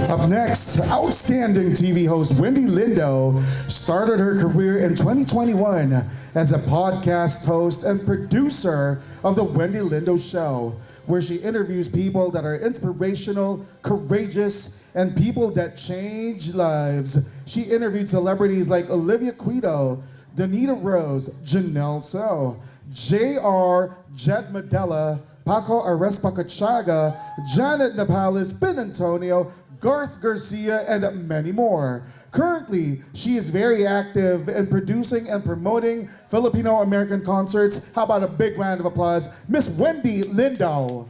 Up next, outstanding TV host Wendy Lindo started her career in 2021 as a podcast host and producer of The Wendy Lindo Show, where she interviews people that are inspirational, courageous, and people that change lives. She interviewed celebrities like Olivia Quito, Danita Rose, Ginelsa, J.R. Jet Medella, Paco Arespacochaga, Janet Nepales, Ben Antonio, Garth Garcia, and many more. Currently, she is very active in producing and promoting Filipino-American concerts. How about a big round of applause, Miss Wendy Lindo.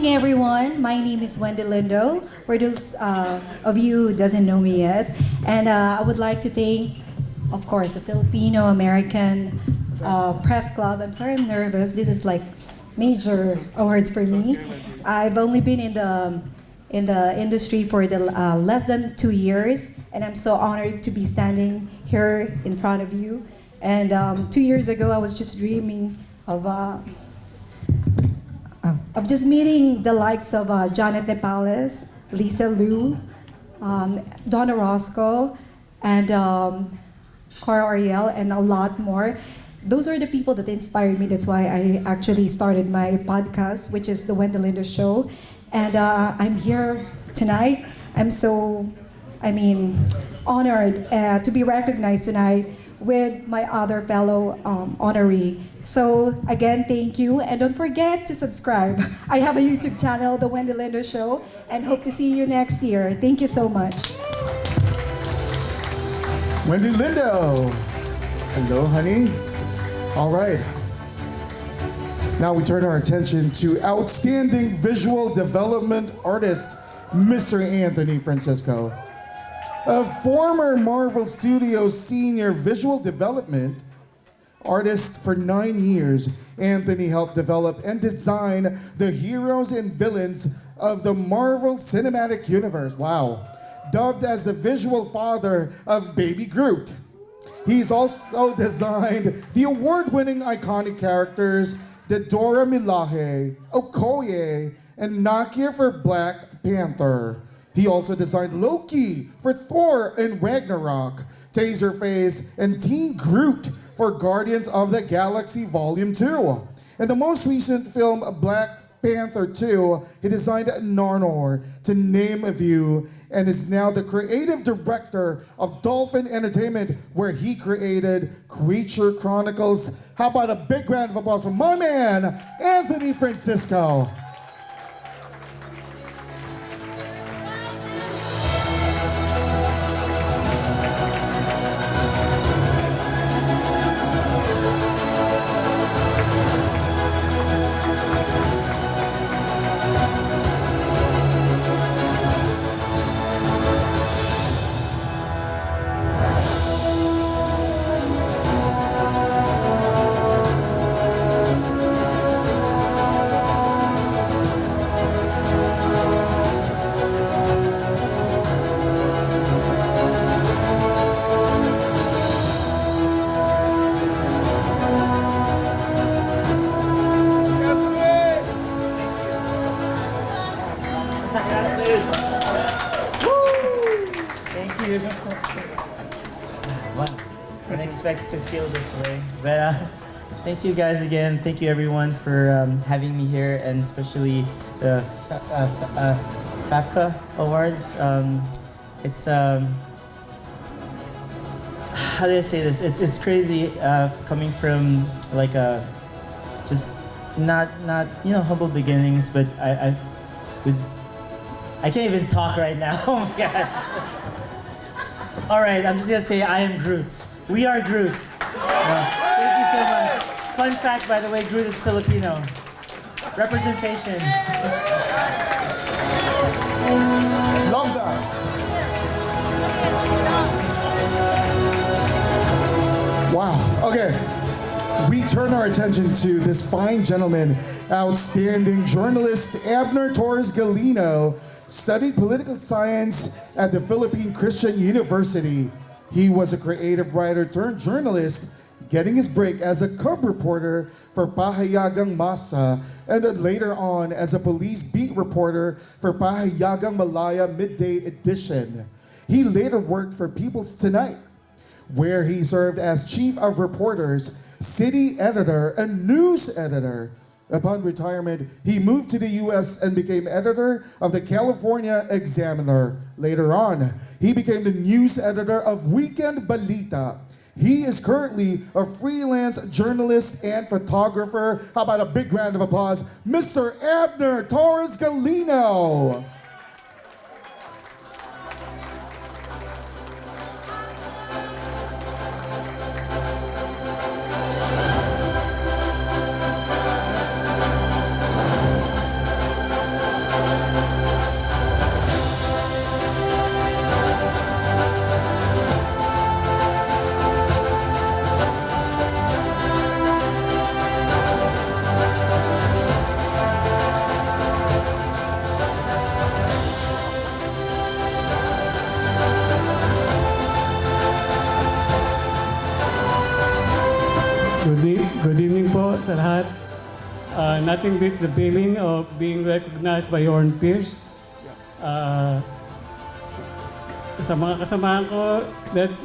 evening, everyone. My name is Wendy Lindo. For those of you who doesn't know me yet, and I would like to thank, of course, the Filipino American Press Club. I'm sorry, I'm nervous. This is like major awards for me. I've only been in the industry for the less than 2 years, and I'm so honored to be standing here in front of you. And 2 years ago, I was just dreaming of just meeting the likes of Janet Nepales, Lisa Liu, Don Orozco, and Cora Oriel, and a lot more. Those are the people that inspired me. That's why I actually started my podcast, which is the Wendy Lindo Show. And I'm here tonight. I'm so, honored to be recognized tonight with my other fellow honoree. So again, thank you. And don't forget to subscribe. I have a YouTube channel, The Wendy Lindo Show, and hope to see you next year. Thank you so much. Wendy Lindo. Hello, honey. All right. Now we turn our attention to outstanding visual development artist, Mr. Anthony Francisco. A former Marvel Studios senior visual development artist for 9 years, Anthony helped develop and design the heroes and villains of the Marvel Cinematic Universe. Wow. Dubbed as the visual father of Baby Groot. He's also designed the award-winning iconic characters Dora Milaje, Okoye, and Nakia for Black Panther. He also designed Loki for Thor and Ragnarok, Taserface, and Teen Groot for Guardians of the Galaxy Volume 2. In the most recent film, Black Panther 2, he designed Narnor, to name a few, and is now the creative director of Dolphin Entertainment, where he created Creature Chronicles. How about a big round of applause for my man, Anthony Francisco. To feel this way, but thank you guys again. Thank you everyone for having me here, and especially the FAPCCA Awards. It's how do I say this? It's crazy coming from like a just not humble beginnings, but I can't even talk right now. Oh my god! All right, I'm just gonna say I am Groot. We are Groot. Thank you so much. Fun fact, by the way, Groot is Filipino. Representation. Love that. Wow. Okay. We turn our attention to this fine gentleman, outstanding journalist Abner Galino, studied political science at the Philippine Christian University. He was a creative writer turned journalist, getting his break as a cub reporter for Pahayagang Masa, and then later on as a police beat reporter for Pahayagang Malaya Midday Edition. He later worked for People's Tonight, where he served as chief of reporters, city editor, and news editor. Upon retirement, he moved to the U.S. and became editor of the California Examiner. Later on, he became the news editor of Weekend Balita. He is currently a freelance journalist and photographer. How about a big round of applause, Mr. Abner Galino. Nothing beats the feeling of being recognized by your own peers. Sa mga kasamahan ko, let's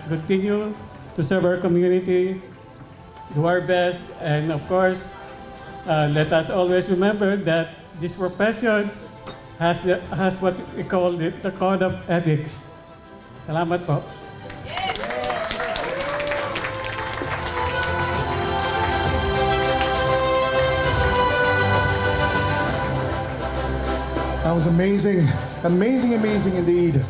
continue to serve our community, do our best, and of course, let us always remember that this profession has what we call the code of ethics. Salamat po. That was amazing. Amazing, amazing indeed.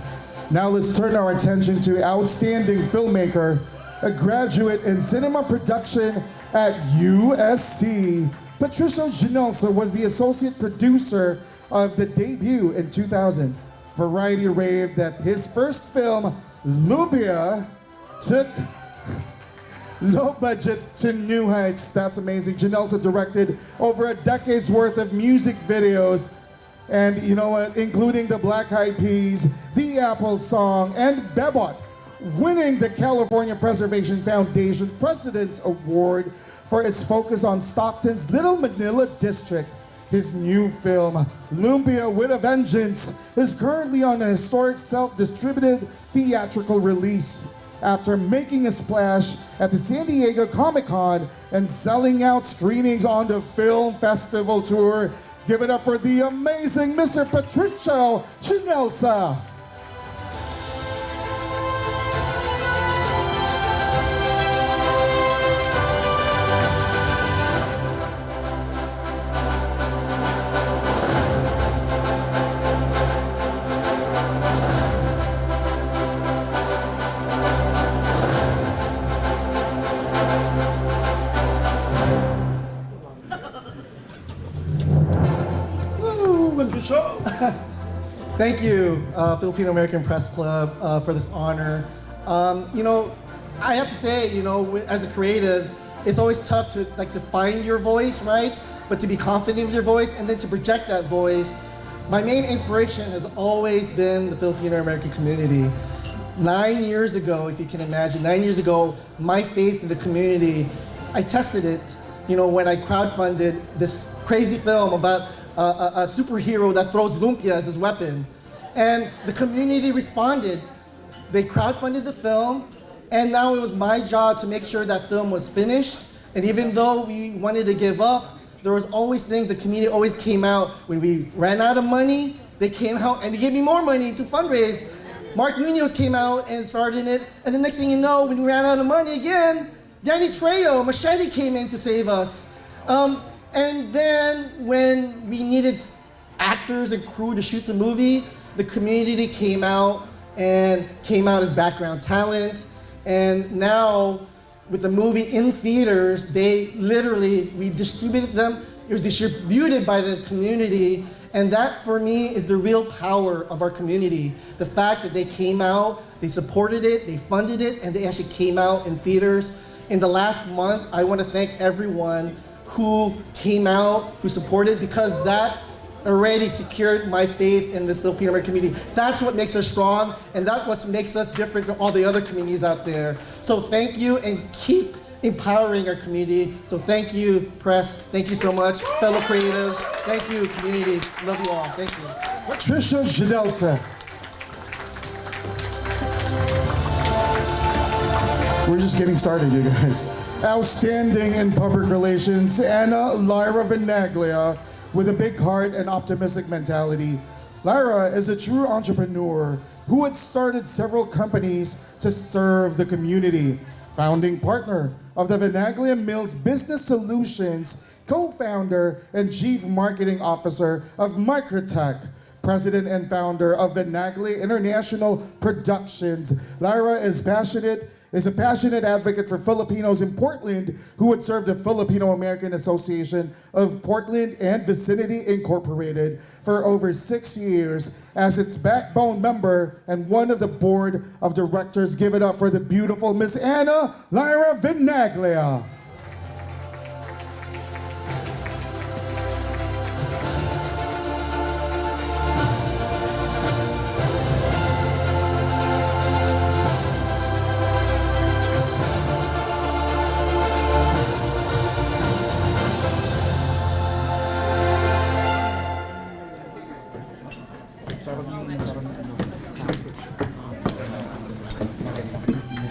Now let's turn our attention to outstanding filmmaker, a graduate in cinema production at USC. Patricio Ginelsa was the associate producer of the debut in 2000. Variety raved that his first film, Lubia, took low budget to new heights. That's amazing. Ginelsa directed over a decade's worth of music videos, and you know what, including the Black Eyed Peas, the Apple Song, and Bebot, winning the California Preservation Foundation President's Award for its focus on Stockton's Little Manila District. His new film, Lumpia with a Vengeance, is currently on a historic self-distributed theatrical release. After making a splash at the San Diego Comic-Con and selling out screenings on the film festival tour, give it up for the amazing Mr. Patricio Ginelsa. Thank you, Filipino American Press Club, for this honor. You know, I have to say, you know, as a creative, it's always tough to find your voice, right? But to be confident in your voice and then to project that voice. My main inspiration has always been the Filipino American community. 9 years ago, if you can imagine, 9 years ago, my faith in the community, I tested it, you know, when I crowdfunded this crazy film about a superhero that throws lumpia as his weapon. And the community responded. They crowdfunded the film, and now it was my job to make sure that film was finished. And even though we wanted to give up, there was always things, the community always came out. When we ran out of money, they came out and they gave me more money to fundraise. Mark Munoz came out and started it, and the next thing you know, when we ran out of money again, Danny Trejo, Machete came in to save us. And then when we needed actors and crew to shoot the movie, the community came out as background talent. And now with the movie in theaters, we distributed them. It was distributed by the community. And that for me is the real power of our community. The fact that they came out, they supported it, they funded it, and they actually came out in theaters. In the last month, I want to thank everyone who came out, who supported, because that already secured my faith in this Filipino American community. That's what makes us strong, and that's what makes us different from all the other communities out there. So thank you, and keep empowering our community. So thank you, press. Thank you so much, fellow creatives. Thank you, community. Love you all. Thank you. Patricio Ginelsa. We're just getting started, you guys. Outstanding in public relations, Anna Lyra Venaglia, with a big heart and optimistic mentality. Lyra is a true entrepreneur who had started several companies to serve the community. Founding partner of the Venaglia Mills Business Solutions, co-founder and chief marketing officer of Microtech, president and founder of Venaglia International Productions. Lyra is a passionate advocate for Filipinos in Portland who had served the Filipino American Association of Portland and Vicinity Incorporated for over 6 years as its backbone member and one of the board of directors. Give it up for the beautiful Miss Anna Lyra Venaglia.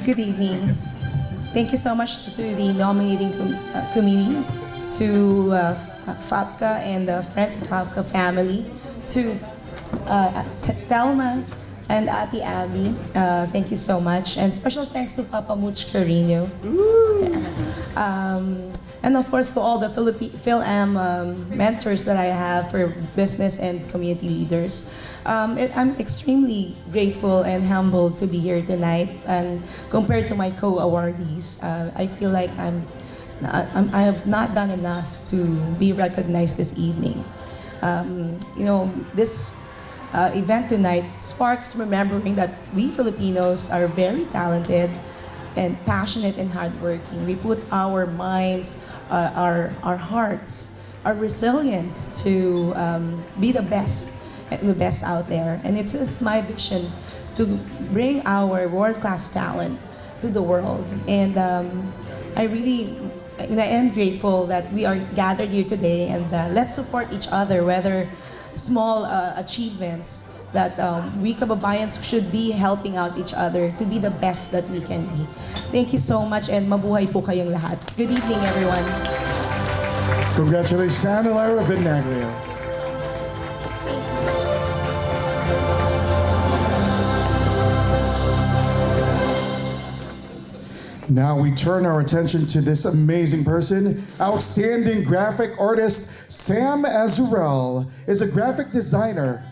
Good evening. Thank you so much to the nominating committee, to FAPCCA and the Friends of FAPCCA family, to Telma and Ate Abby. Thank you so much. And special thanks to Papa Much Carino. And of course to all the Phil-Am mentors that I have for business and community leaders. I'm extremely grateful and humbled to be here tonight. And compared to my co-awardees, I feel like I have not done enough to be recognized this evening. This event tonight sparks remembering that we Filipinos are very talented and passionate and hardworking. We put our minds, our hearts, our resilience to be the best out there. And it's just my vision to bring our world-class talent to the world. And I am grateful that we are gathered here today, and let's support each other, whether small achievements, that we kababayans should be helping out each other to be the best that we can be. Thank you so much, and mabuhay po kayong lahat. Good evening, everyone. Congratulations, Jannelle Vinaglia. Now we turn our attention to this amazing person. Outstanding graphic artist Sam Azurel is a graphic designer,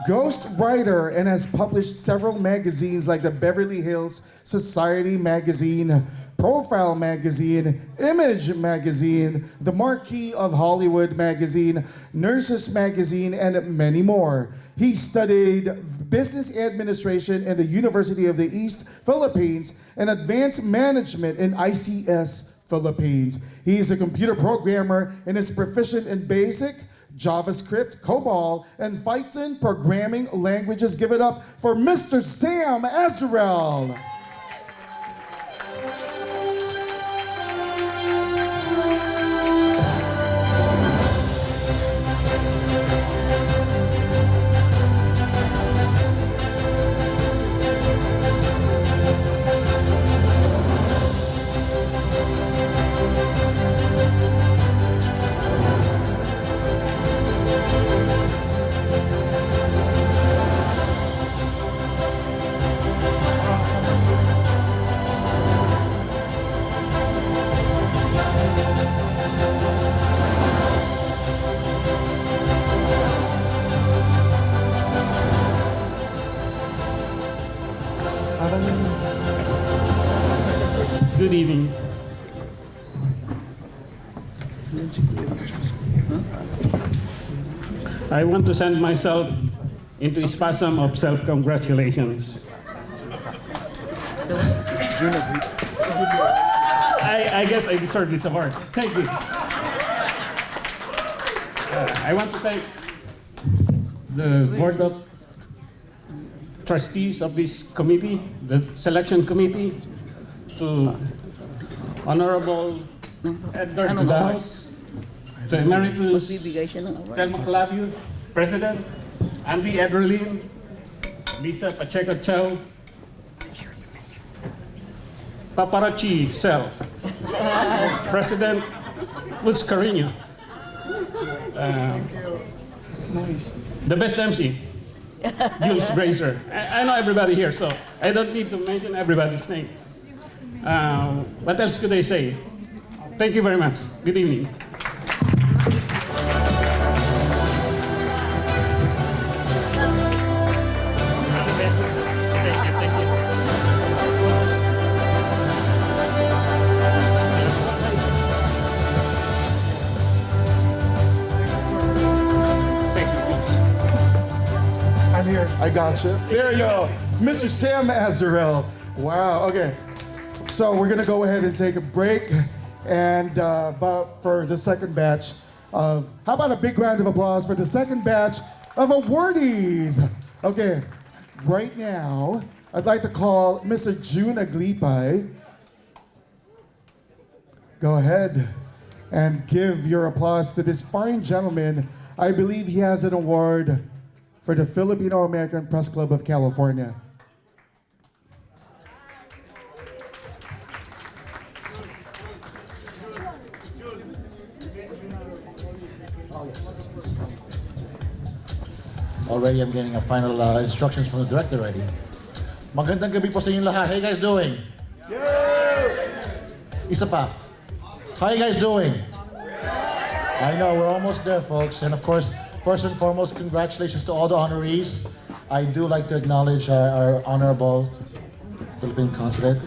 ghost writer, and has published several magazines like the Beverly Hills Society magazine, Profile magazine, Image magazine, the Marquis of Hollywood magazine, Nurses magazine, and many more. He studied business administration in the University of the East Philippines and advanced management in ICS Philippines. He is a computer programmer and is proficient in BASIC, JavaScript, COBOL, and Python programming languages. Give it up for Mr. Sam Azurel. Good evening. I want to send myself into a spasm of self-congratulations. I guess I deserve this award. Thank you. I want to thank the Board of Trustees of this committee, the selection committee, to Honorable Edgar House, to Emeritus Telma Clavio, President, Andy Edrelin, Lisa Pacheco Chow, Paparazzi Cell, President Lutz Carino, the best MC, Jules Graeser. I know everybody here, so I don't need to mention everybody's name. What else could I say? Thank you very much. Good evening. I'm here. I got you. There you go. Mr. Sam Azurel. Wow. Okay. So we're gonna go ahead and take a break, and but for the second batch of, how about a big round of applause for the second batch of awardees? Okay, right now I'd like to call Mr. June Aglipay. Go ahead and give your applause to this fine gentleman. I believe he has an award for the Filipino American Press Club of California. Already I'm getting a final instructions from the director already. Magandang gabi po sa inyong lahat. How you guys doing? Isa pa. How you guys doing? I know, we're almost there, folks. And of course, first and foremost, congratulations to all the honorees. I do like to acknowledge our honorable Philippine Consulate,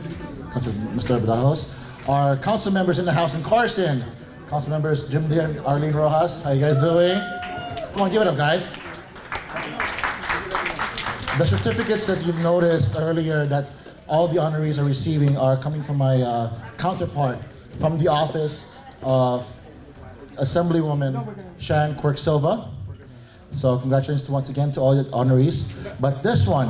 Mr. Bdajos. Our council members in the house in Carson. Council members Jim Deere and Arlene Rojas. How you guys doing? Come on, give it up, guys. The certificates that you've noticed earlier that all the honorees are receiving are coming from my counterpart from the office of Assemblywoman Sharon Quirk Silva. So congratulations once again to all the honorees. But this one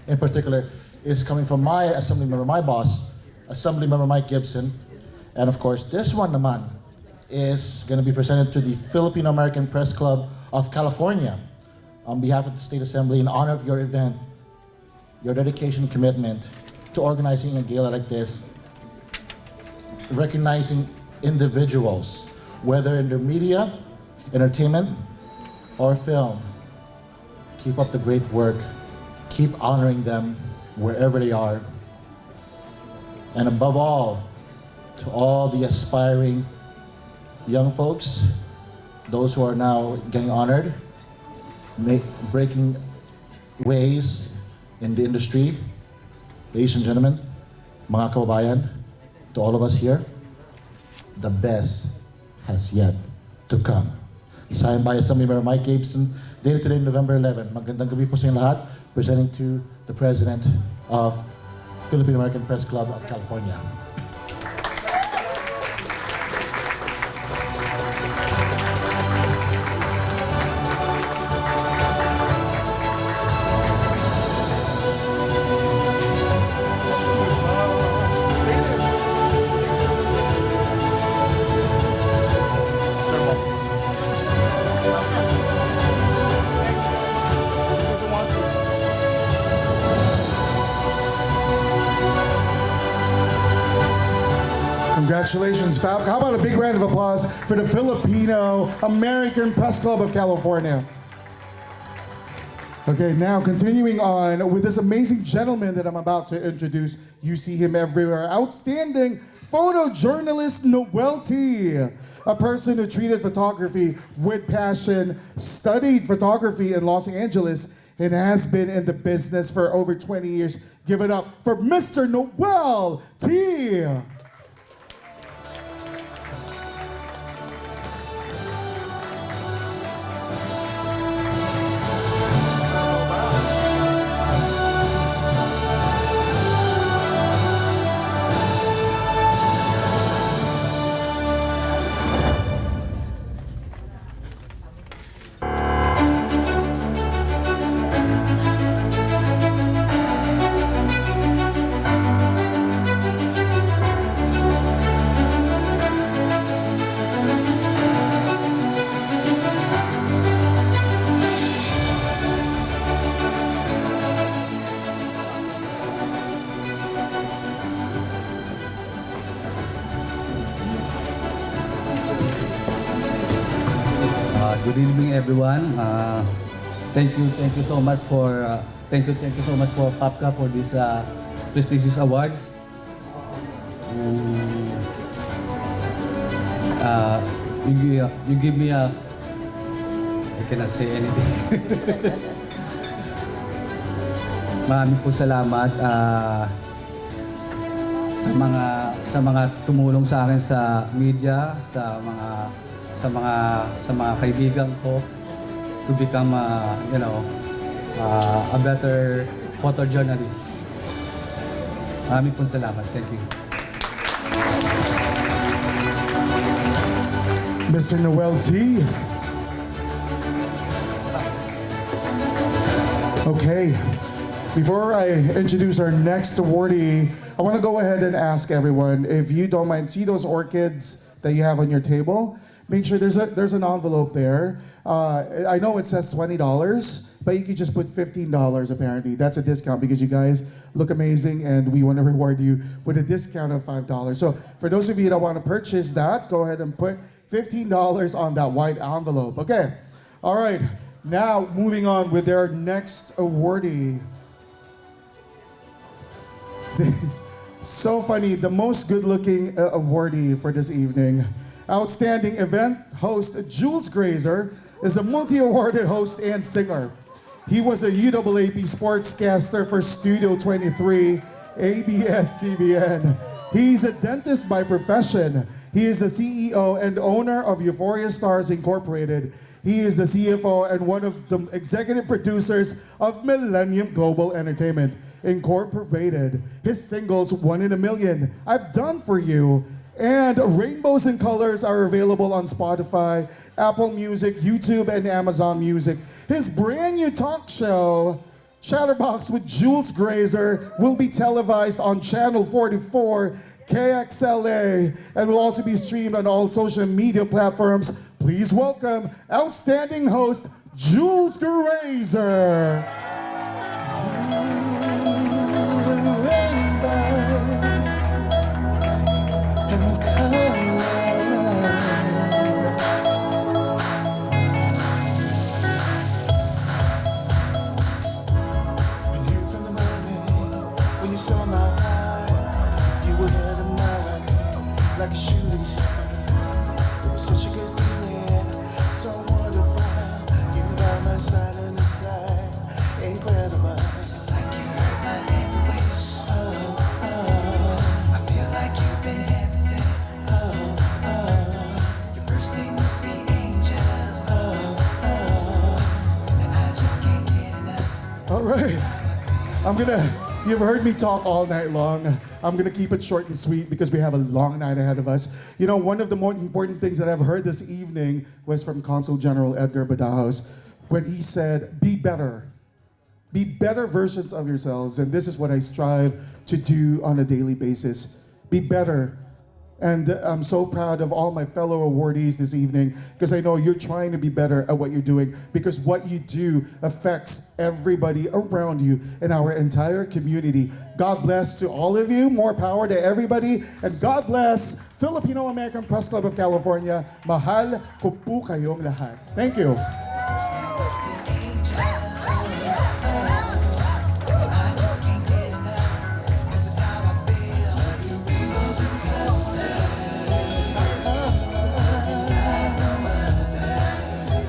in particular is coming from my assembly member, my boss, Assemblymember Mike Gibson. And of course, this one naman is going to be presented to the Filipino American Press Club of California. On behalf of the State Assembly, in honor of your event, your dedication and commitment to organizing a gala like this, recognizing individuals, whether in the media, entertainment, or film. Keep up the great work. Keep honoring them wherever they are. And above all, to all the aspiring young folks, those who are now getting honored, breaking ways in the industry, ladies and gentlemen, mga kababayan, to all of us here, the best has yet to come. Signed by Assemblymember Mike Gibson, dated today, November 11. Magandang gabi po sa inyong lahat, presenting to the President of Philippine American Press Club of California. Congratulations, FAPCCA. How about a big round of applause for the Filipino American Press Club of California? Okay, now continuing on with this amazing gentleman that I'm about to introduce. You see him everywhere. Outstanding photojournalist Noel T. A person who treated photography with passion, studied photography in Los Angeles, and has been in the business for over 20 years. Give it up for Mr. Noel T. Good evening, everyone. Thank you so much for FAPCCA for this prestigious awards. You give me a. I cannot say anything. Maraming po salamat sa mga tumulong sa akin sa media, sa mga kaibigan ko to become a better photojournalist. Maraming pong salamat. Thank you. Mr. Noel T. Okay, before I introduce our next awardee, I want to go ahead and ask everyone, if you don't mind, see those orchids that you have on your table? Make sure there's an envelope there. I know it says $20, but you can just put $15 apparently. That's a discount because you guys look amazing and we want to reward you with a discount of $5. So for those of you that want to purchase that, go ahead and put $15 on that white envelope. Okay, all right. Now moving on with our next awardee. So funny, the most good-looking awardee for this evening. Outstanding event host Jules Graeser is a multi-awarded host and singer. He was a UAAP sportscaster for Studio 23, ABS-CBN. He's a dentist by profession. He is the CEO and owner of Euphoria Stars Incorporated. He is the CFO and one of the executive producers of Millennium Global Entertainment Incorporated. His singles, One in a Million, I've Done For You, and Rainbows and Colors are available on Spotify, Apple Music, YouTube, and Amazon Music. His brand new talk show, Chatterbox with Jules Graeser, will be televised on Channel 44, KXLA, and will also be streamed on all social media platforms. Please welcome outstanding host, Jules Graeser. Like a shooting star, it was such a good feeling, so wonderful. You by my side and the side, incredible. It's like you heard my every wish. Oh, oh, I feel like you've been heaven sent. Oh, oh, your first name must be Angel. Oh, oh, and I just can't get enough. All right, you've heard me talk all night long. I'm gonna keep it short and sweet because we have a long night ahead of us. You know, one of the more important things that I've heard this evening was from Consul General Edgar Badajoz when he said, be better. Be better versions of yourselves. And this is what I strive to do on a daily basis. Be better. And I'm so proud of all my fellow awardees this evening because I know you're trying to be better at what you're doing because what you do affects everybody around you in our entire community. God bless to all of you. More power to everybody. And God bless Filipino American Press Club of California. Mahal ko po kayong lahat. Thank you.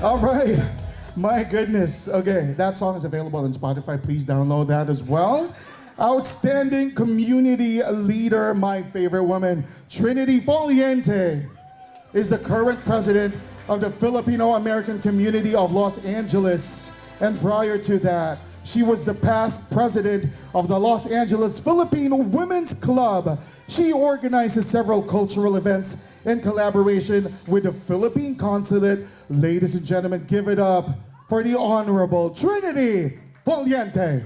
All right, my goodness. Okay, that song is available on Spotify. Please download that as well. Outstanding community leader, my favorite woman, Trinity Foliente, is the current president of the Filipino American community of Los Angeles. And prior to that, she was the past president of the Los Angeles Filipino Women's Club. She organizes several cultural events in collaboration with the Philippine Consulate. Ladies and gentlemen, give it up for the Honorable Trinity Foliente.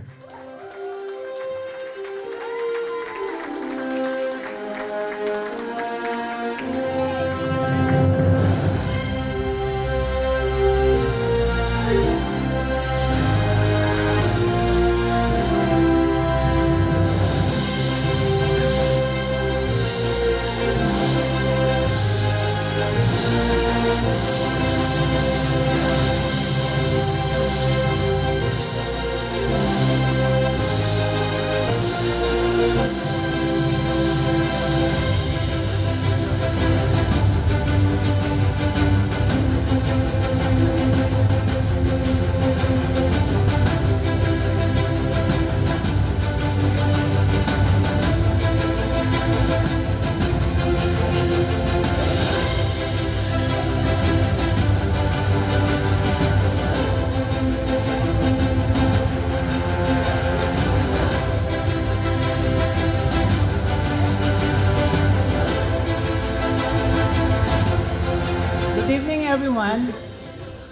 everyone.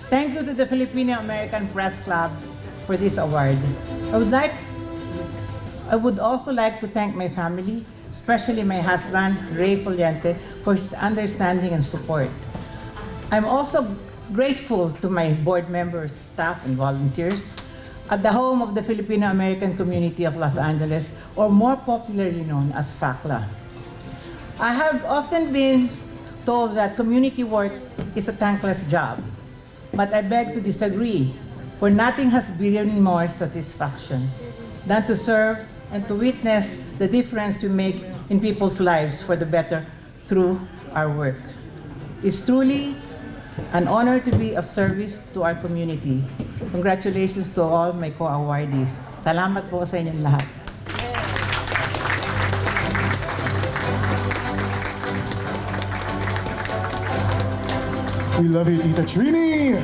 Thank you to the Filipino American Press Club for this award. I would also like to thank my family, especially my husband, Ray Foliente, for his understanding and support. I'm also grateful to my board members, staff, and volunteers at the home of the Filipino American community of Los Angeles, or more popularly known as FACLA. I have often been told that community work is a thankless job, but I beg to disagree, for nothing has given more satisfaction than to serve and to witness the difference we make in people's lives for the better through our work. It's truly an honor to be of service to our community. Congratulations to all my co-awardees. Salamat po sa inyong lahat. We love you, Tita Trini.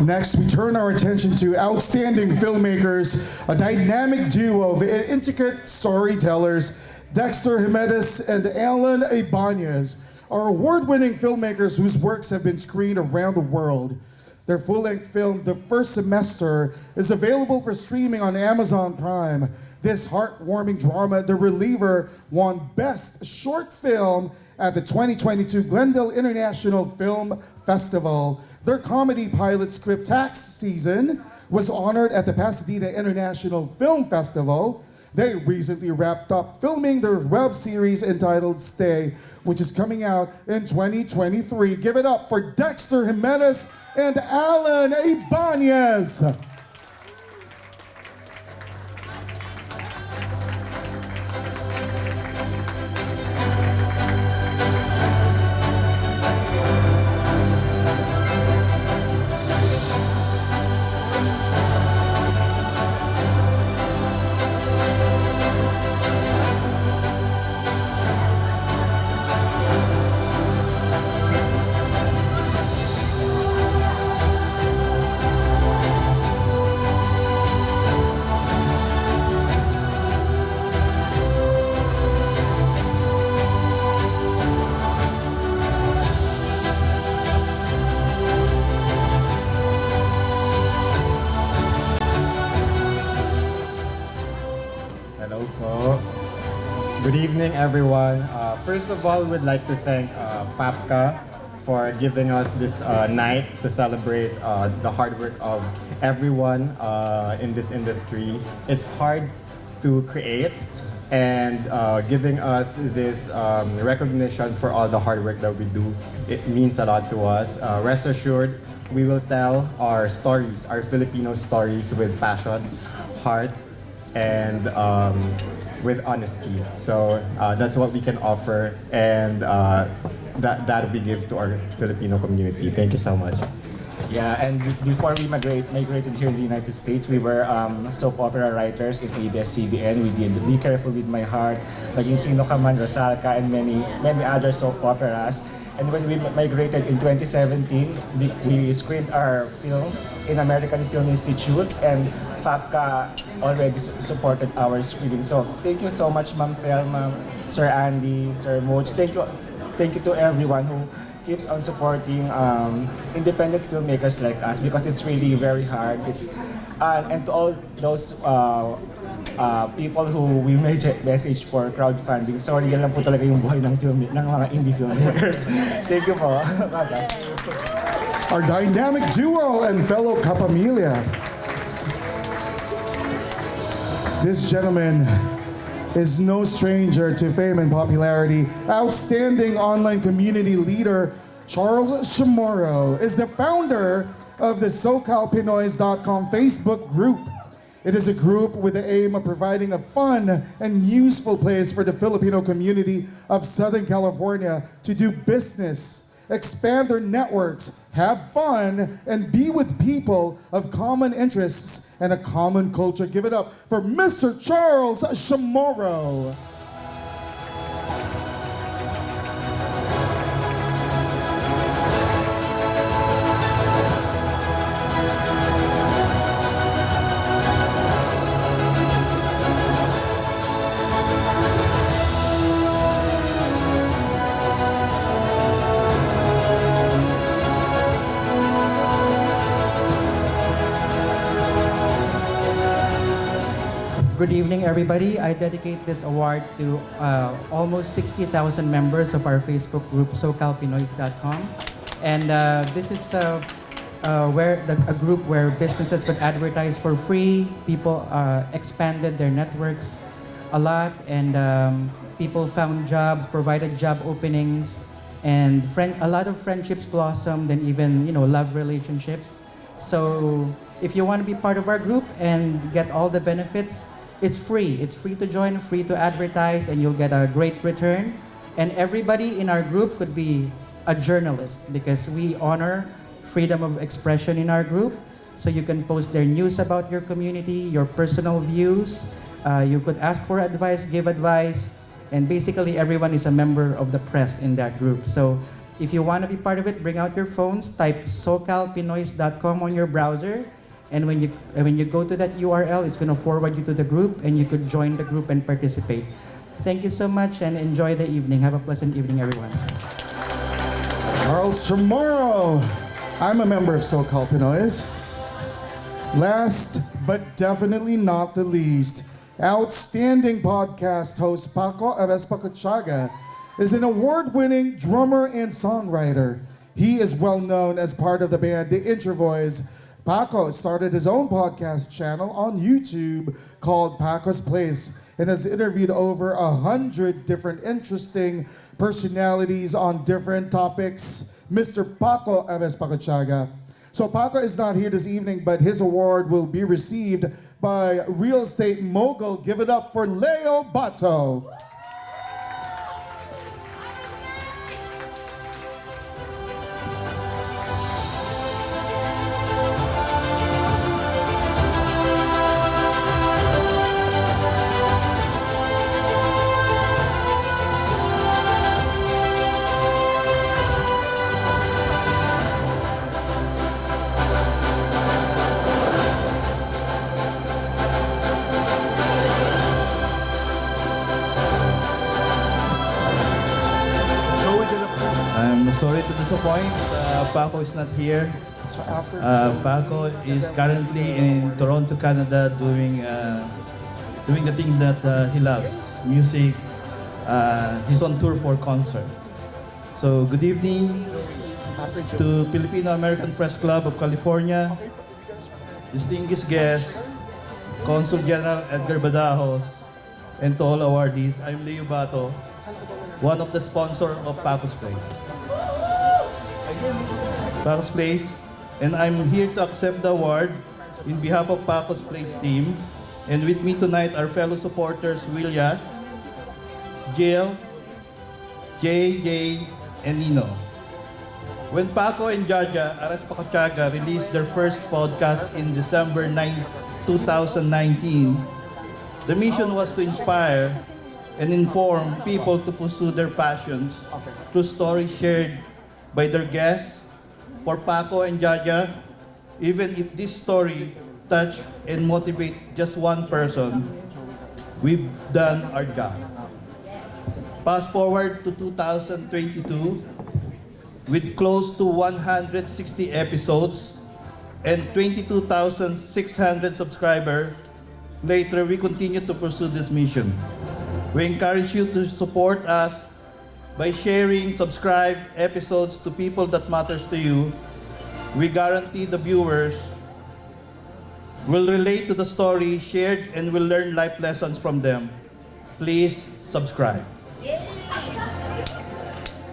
Next, we turn our attention to outstanding filmmakers, a dynamic duo of intricate storytellers, Dexter, Hemedez, and Allan Banez are award-winning filmmakers whose works have been screened around the world. Their full-length film, The First Semester, is available for streaming on Amazon Prime. This heartwarming drama, The Reliever, won Best Short Film at the 2022 Glendale International Film Festival. Their comedy pilot script, Tax Season, was honored at the Pasadena International Film Festival. They recently wrapped up filming their web series entitled Stay, which is coming out in 2023. Give it up for Dexter, Hemedez, and Allan Banez. Good evening, everyone. First of all, we'd like to thank FAPCCA for giving us this night to celebrate the hard work of everyone in this industry. It's hard to create, and giving us this recognition for all the hard work that we do, it means a lot to us. Rest assured, we will tell our stories, our Filipino stories, with passion, heart, and with honesty. So that's what we can offer, and that we give to our Filipino community. Thank you so much. Yeah, and before we migrated here in the United States, we were soap opera writers in ABS-CBN. We did Be Careful With My Heart, Naging Sino Ka Man, Rosalca, and many other soap operas. And when we migrated in 2017, we screened our film in American Film Institute, and FAPCCA already supported our screening. So thank you so much, Ma'am Thelma, Sir Andy, Sir Moch. Thank you to everyone who keeps on supporting independent filmmakers like us, because it's really very hard. And to all those people who we may message for crowdfunding, sorry, yan lang po talaga yung buhay ng mga indie filmmakers. Thank you po. Bye-bye. Our dynamic duo and fellow Kapamilya. This gentleman is no stranger to fame and popularity. Outstanding online community leader, Charles Chamorro, is the founder of the SoCalPinoys.com Facebook group. It is a group with the aim of providing a fun and useful place for the Filipino community of Southern California to do business, expand their networks, have fun, and be with people of common interests and a common culture. Give it up for Mr. Charles Chamorro. Good evening, everybody. I dedicate this award to almost 60,000 members of our Facebook group, SoCalPinoys.com. And this is a group where businesses could advertise for free. People expanded their networks a lot, and people found jobs, provided job openings, and a lot of friendships blossomed, and even love relationships. So if you want to be part of our group and get all the benefits, it's free. It's free to join, free to advertise, and you'll get a great return. And everybody in our group could be a journalist because we honor freedom of expression in our group. So you can post their news about your community, your personal views. You could ask for advice, give advice, and basically everyone is a member of the press in that group. So if you want to be part of it, bring out your phones, type SoCalPinoys.com on your browser, and when you go to that URL, it's going to forward you to the group, and you could join the group and participate. Thank you so much, and enjoy the evening. Have a pleasant evening, everyone. Charles Chamorro. I'm a member of So-Called Pinoys. Last but definitely not the least, outstanding podcast host Paco Arespacochaga is an award-winning drummer and songwriter. He is well known as part of the band The Introvoice. Paco started his own podcast channel on YouTube called Paco's Place and has interviewed over 100 different interesting personalities on different topics. Mr. Paco Arespacochaga. So Paco is not here this evening, but his award will be received by real estate mogul. Give it up for Leo Bato. Sorry to disappoint, Paco is not here. So after Paco is currently in Toronto, Canada, doing the thing that he loves, music. He's on tour for concert. So good evening to Filipino American Press Club of California, distinguished guests, Consul General Edgar Badajos, and to all awardees. I'm Leo Bato, one of the sponsors of Paco's Place. Paco's Place, and I'm here to accept the award in behalf of Paco's Place team. And with me tonight are fellow supporters Willia, Jill, JJ, and Nino. When Paco and Jaja Arespacochaga released their first podcast in December 9, 2019, the mission was to inspire and inform people to pursue their passions through stories shared by their guests. For Paco and Jaja, even if this story touch and motivate just one person, we've done our job. Fast forward to 2022, with close to 160 episodes and 22,600 subscribers, later we continue to pursue this mission. We encourage you to support us by sharing, subscribe episodes to people that matters to you. We guarantee the viewers will relate to the story shared and will learn life lessons from them. Please subscribe.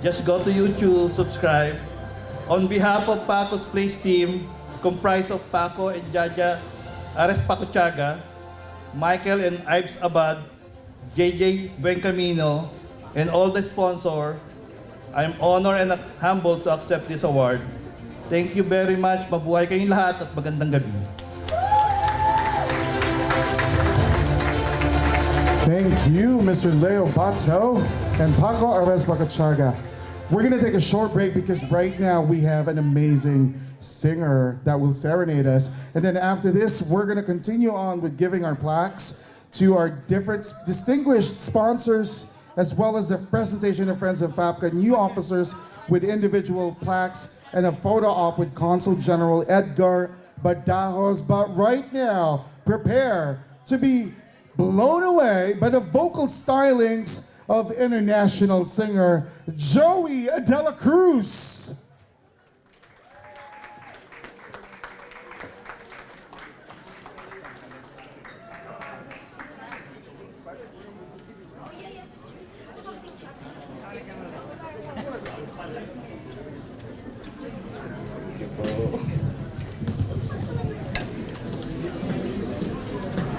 Just go to YouTube, subscribe. On behalf of Paco's Place team, comprised of Paco and Jaja Arespacochaga, Michael and Ives Abad, JJ Buencamino, and all the sponsor, I'm honored and humbled to accept this award. Thank you very much. Mabuhay kayong lahat at magandang gabi. Thank you, Mr. Leo Bato and Paco Arespacochaga. We're gonna take a short break because right now we have an amazing singer that will serenade us. And then after this, we're gonna continue on with giving our plaques to our different distinguished sponsors, as well as the presentation of Friends of FAPCCA, new officers with individual plaques, and a photo op with Consul General Edgar Badajos. But right now, prepare to be blown away by the vocal stylings of international singer Joey Dela Cruz.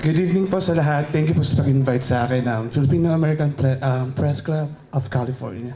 Good evening po sa lahat. Thank you po sa pag-invite sa akin ng Filipino-American Press Club of California.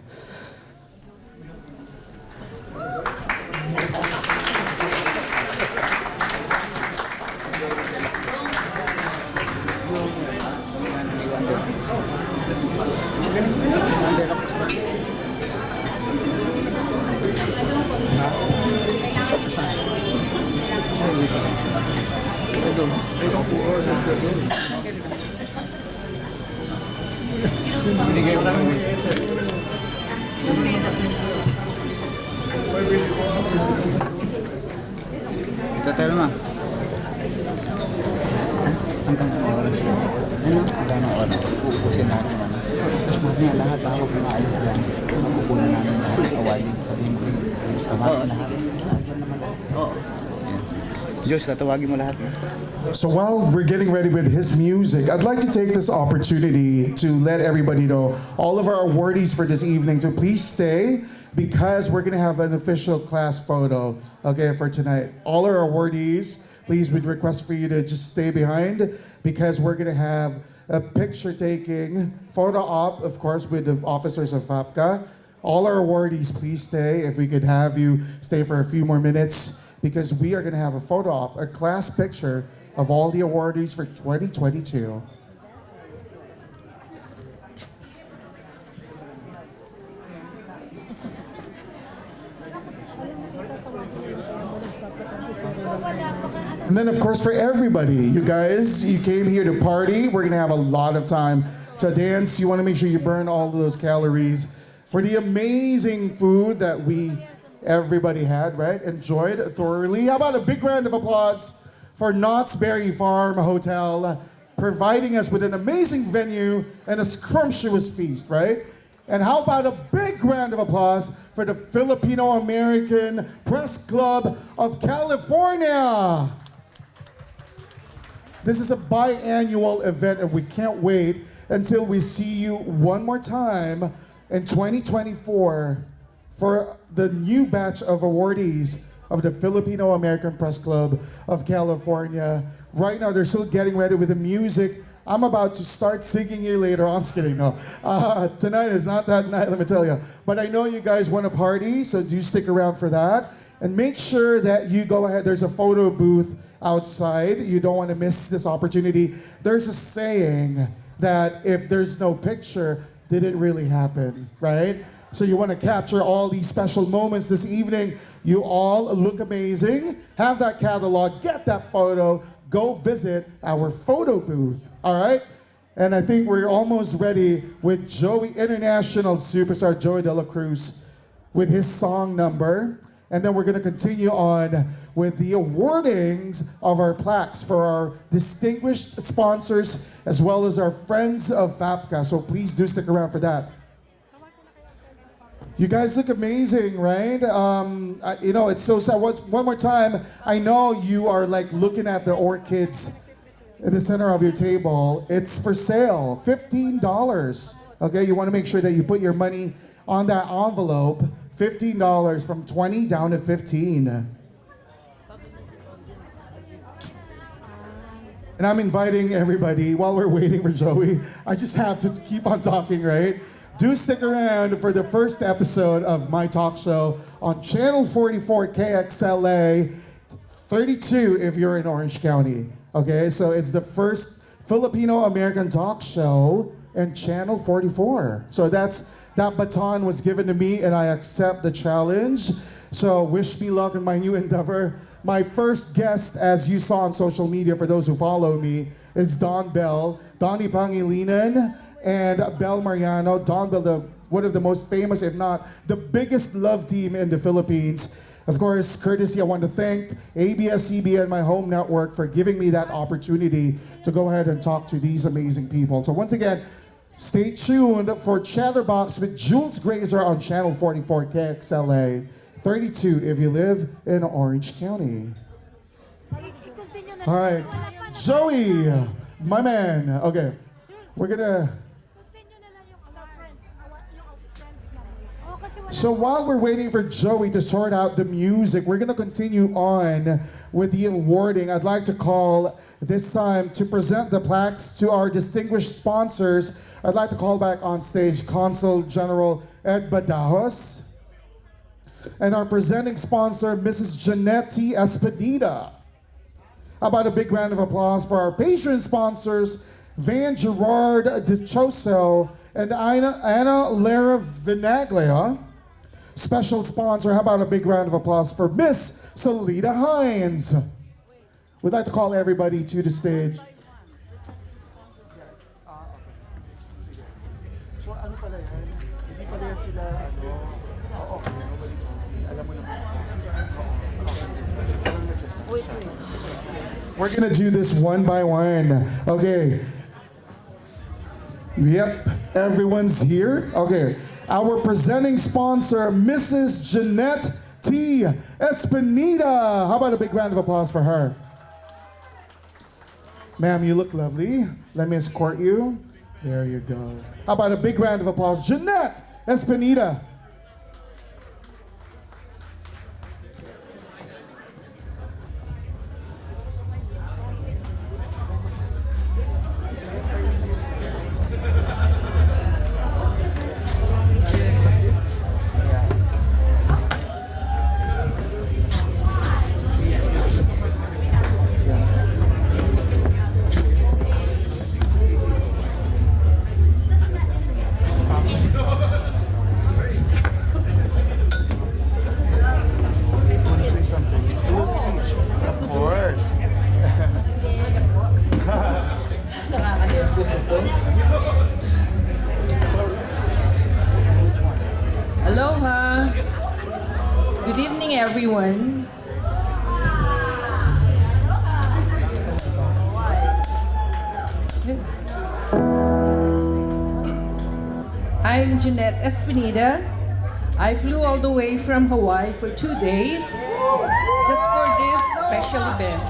Ito tayo na. Hanggang oras na. Ano? Hanggang oras. Upusin natin naman. Tapos mamaya lahat hawak na ayos lang. Makukunan namin lahat. Awalin. Sabihin mo rin. Tawagin lahat. Oo. Jush, tatawagin mo lahat. So while we're getting ready with his music, I'd like to take this opportunity to let everybody know, all of our awardees for this evening, to please stay because we're going to have an official class photo, okay, for tonight. All our awardees, please, we'd request for you to just stay behind because we're going to have a picture-taking photo op, of course, with the officers of FAPCCA. All our awardees, please stay. If we could have you stay for a few more minutes, because we are going to have a photo op, a class picture of all the awardees for 2022. And then, of course, for everybody, you guys, you came here to party. We're going to have a lot of time to dance. You want to make sure you burn all of those calories for the amazing food that everybody had, right? Enjoyed thoroughly. How about a big round of applause for Knott's Berry Farm Hotel, providing us with an amazing venue and a scrumptious feast, right? And how about a big round of applause for the Filipino-American Press Club of California. This is a biannual event and we can't wait until we see you one more time in 2024 for the new batch of awardees of the Filipino-American Press Club of California. Right now, they're still getting ready with the music. I'm about to start singing here later. I'm just kidding, no. Tonight is not that night, let me tell you. But I know you guys want to party, so do stick around for that. And make sure that you go ahead. There's a photo booth outside. You don't want to miss this opportunity. There's a saying that if there's no picture, did it really happen, right? So you want to capture all these special moments this evening. You all look amazing. Have that catalog, get that photo, go visit our photo booth, all right? And I think we're almost ready with international superstar Joey Dela Cruz with his song number. And then we're going to continue on with the awardings of our plaques for our distinguished sponsors as well as our friends of FAPCCA. So please do stick around for that. You guys look amazing, right? You know, it's so sad. One more time, I know you are like looking at the orchids in the center of your table. It's for sale, $15. Okay, you want to make sure that you put your money on that envelope. $15 from 20 down to 15. And I'm inviting everybody while we're waiting for Joey. I just have to keep on talking, right? Do stick around for the first episode of my talk show on Channel 44 KXLA 32 if you're in Orange County. Okay, so it's the first Filipino-American talk show in Channel 44. So that baton was given to me and I accept the challenge. So wish me luck in my new endeavor. My first guest, as you saw on social media for those who follow me, is Don Bell, Donnie Pangilinan, and Bel Mariano. Don Bell, one of the most famous, if not the biggest love team in the Philippines. Of course, courtesy, I want to thank ABS-CBN, my home network, for giving me that opportunity to go ahead and talk to these amazing people. So once again, stay tuned for Chatterbox with Jules Graeser on Channel 44 KXLA 32 if you live in Orange County. All right, Joey, my man. Okay, we're gonna... So while we're waiting for Joey to sort out the music, we're gonna continue on with the awarding. I'd like to call this time to present the plaques to our distinguished sponsors. I'd like to call back on stage Consul General Ed Badajos and our presenting sponsor, Mrs. Jeanette Espinita. How about a big round of applause for our patron sponsors, Van Gerard DeChoso and Anna Lara Vinaglia. Special sponsor, how about a big round of applause for Miss Salita Hines. We'd like to call everybody to the stage. So ano pala yan? Kasi pala yan sila, ano, okay, alam mo naman. We're gonna do this one by one. Okay. Yep, everyone's here. Okay. Our presenting sponsor, Mrs. Jeanette T. Espinita. How about a big round of applause for her? Ma'am, you look lovely. Let me escort you. There you go. How about a big round of applause, Jeanette Espinita. Aloha. Good evening, everyone. I'm Jeanette Espinita. I flew all the way from Hawaii for 2 days just for this special event.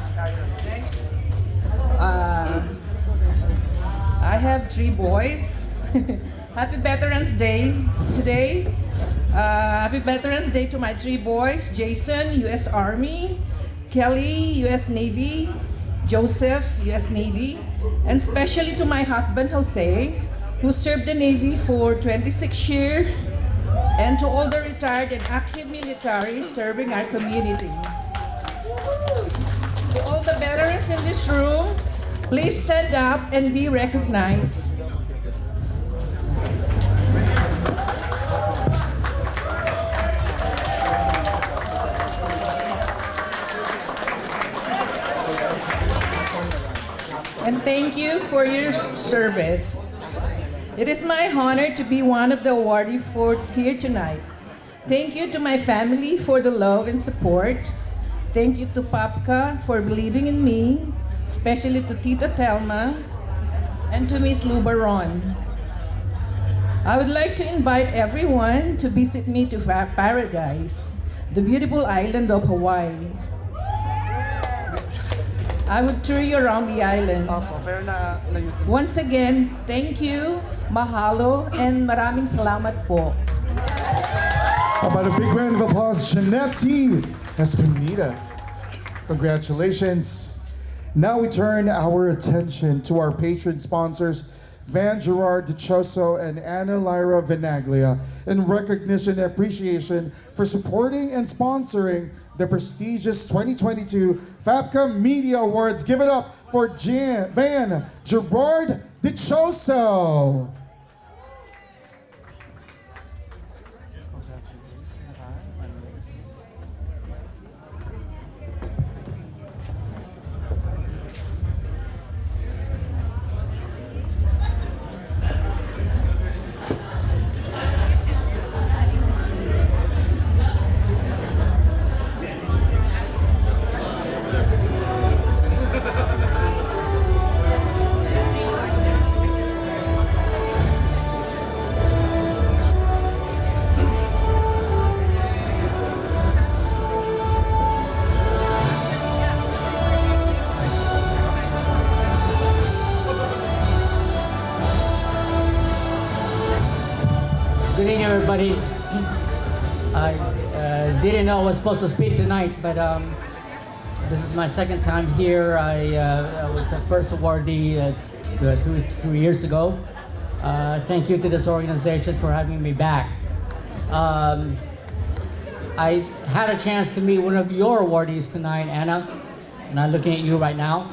I have 3 boys. Happy Veterans Day today. Happy Veterans Day to my 3 boys, Jason, U.S. Army, Kelly, U.S. Navy, Joseph, U.S. Navy, and especially to my husband, Jose, who served the Navy for 26 years, and to all the retired and active military serving our community. To all the veterans in this room, please stand up and be recognized. And thank you for your service. It is my honor to be one of the awardees for here tonight. Thank you to my family for the love and support. Thank you to FAPCCA for believing in me, especially to Tita Telma and to Miss Lubaron. I would like to invite everyone to visit me to Paradise, the beautiful island of Hawaii. I would tour you around the island. Once again, thank you, mahalo, and maraming salamat po. How about a big round of applause, Jeanette T. Espinita. Congratulations. Now we turn our attention to our patron sponsors, Van Gerard DeChoso and Anna Lyra Vinaglia, in recognition and appreciation for supporting and sponsoring the prestigious 2022 FAPCCA Media Awards. Give it up for Van Gerard DeChoso. everybody. I didn't know I was supposed to speak tonight, but this is my second time here. I was the first awardee 2 years ago. Thank you to this organization for having me back. I had a chance to meet one of your awardees tonight, Anna, and I'm looking at you right now.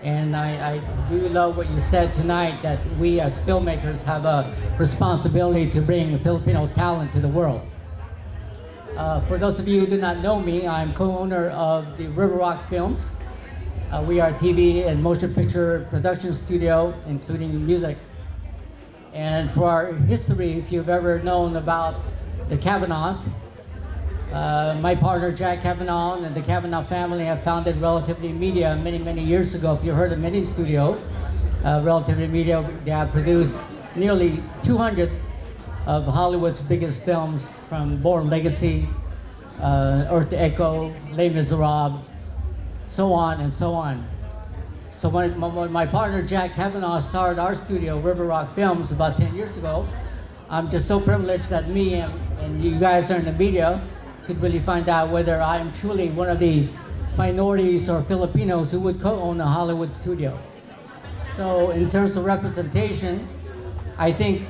And I do love what you said tonight, that we as filmmakers have a responsibility to bring Filipino talent to the world. For those of you who do not know me, I'm co-owner of the River Rock Films. We are a TV and motion picture production studio, including music. And for our history, if you've ever known about the Kavanaughs, my partner Jack Kavanaugh and the Kavanaugh family have founded Relativity Media many years ago. If you heard of Mini Studio, Relativity Media, they have produced nearly 200 of Hollywood's biggest films, from Born Legacy, Earth to Echo, Les Miserables, so on and so on. So when my partner Jack Kavanaugh started our studio, River Rock Films, about 10 years ago, I'm just so privileged that me and you guys are in the media could really find out whether I'm truly one of the minorities or Filipinos who would co-own a Hollywood studio. So in terms of representation, I think,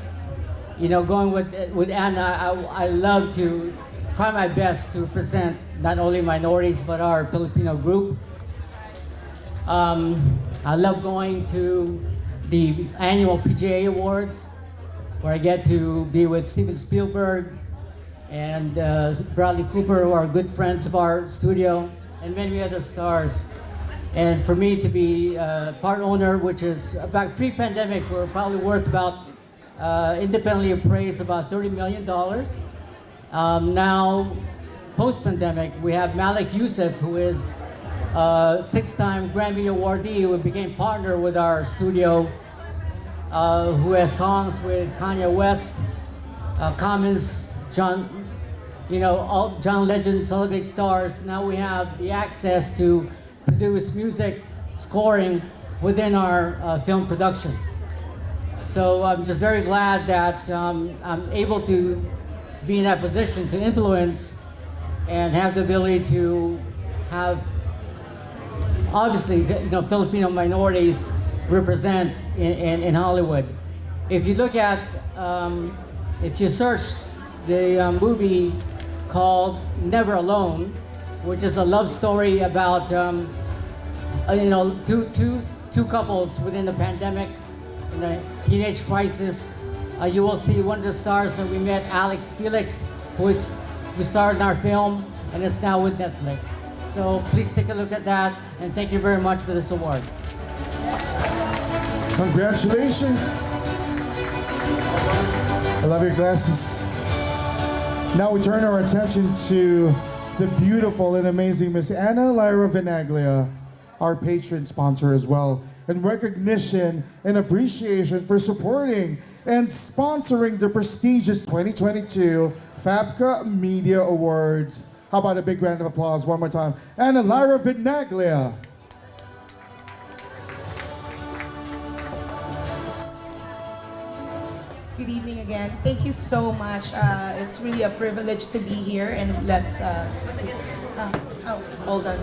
going with Anna, I love to try my best to represent not only minorities but our Filipino group. I love going to the annual PGA Awards, where I get to be with Steven Spielberg and Bradley Cooper, who are good friends of our studio, and many other stars. And for me to be part owner, which is about pre-pandemic, we're probably worth about, independently appraised, about $30 million. Now, post-pandemic, we have Malik Yusuf, who is a 6-time Grammy awardee, who became partner with our studio, who has songs with Kanye West, Commons, all John Legend, all the big stars. Now we have the access to produce music scoring within our film production. So I'm just very glad that I'm able to be in that position to influence and have the ability to have, obviously, Filipino minorities represent in Hollywood. If you look at, if you search the movie called Never Alone, which is a love story about two couples within the pandemic, in the teenage crisis, you will see one of the stars that we met, Alex Felix, who starred in our film and is now with Netflix. So please take a look at that, and thank you very much for this award. Congratulations. I love your glasses. Now we turn our attention to the beautiful and amazing Miss Anna Lyra Venaglia, our patron sponsor as well, in recognition and appreciation for supporting and sponsoring the prestigious 2022 FAPCCA Media Awards. How about a big round of applause one more time? Anna Lyra Venaglia. Good evening again. Thank you so much. It's really a privilege to be here, and let's hold on.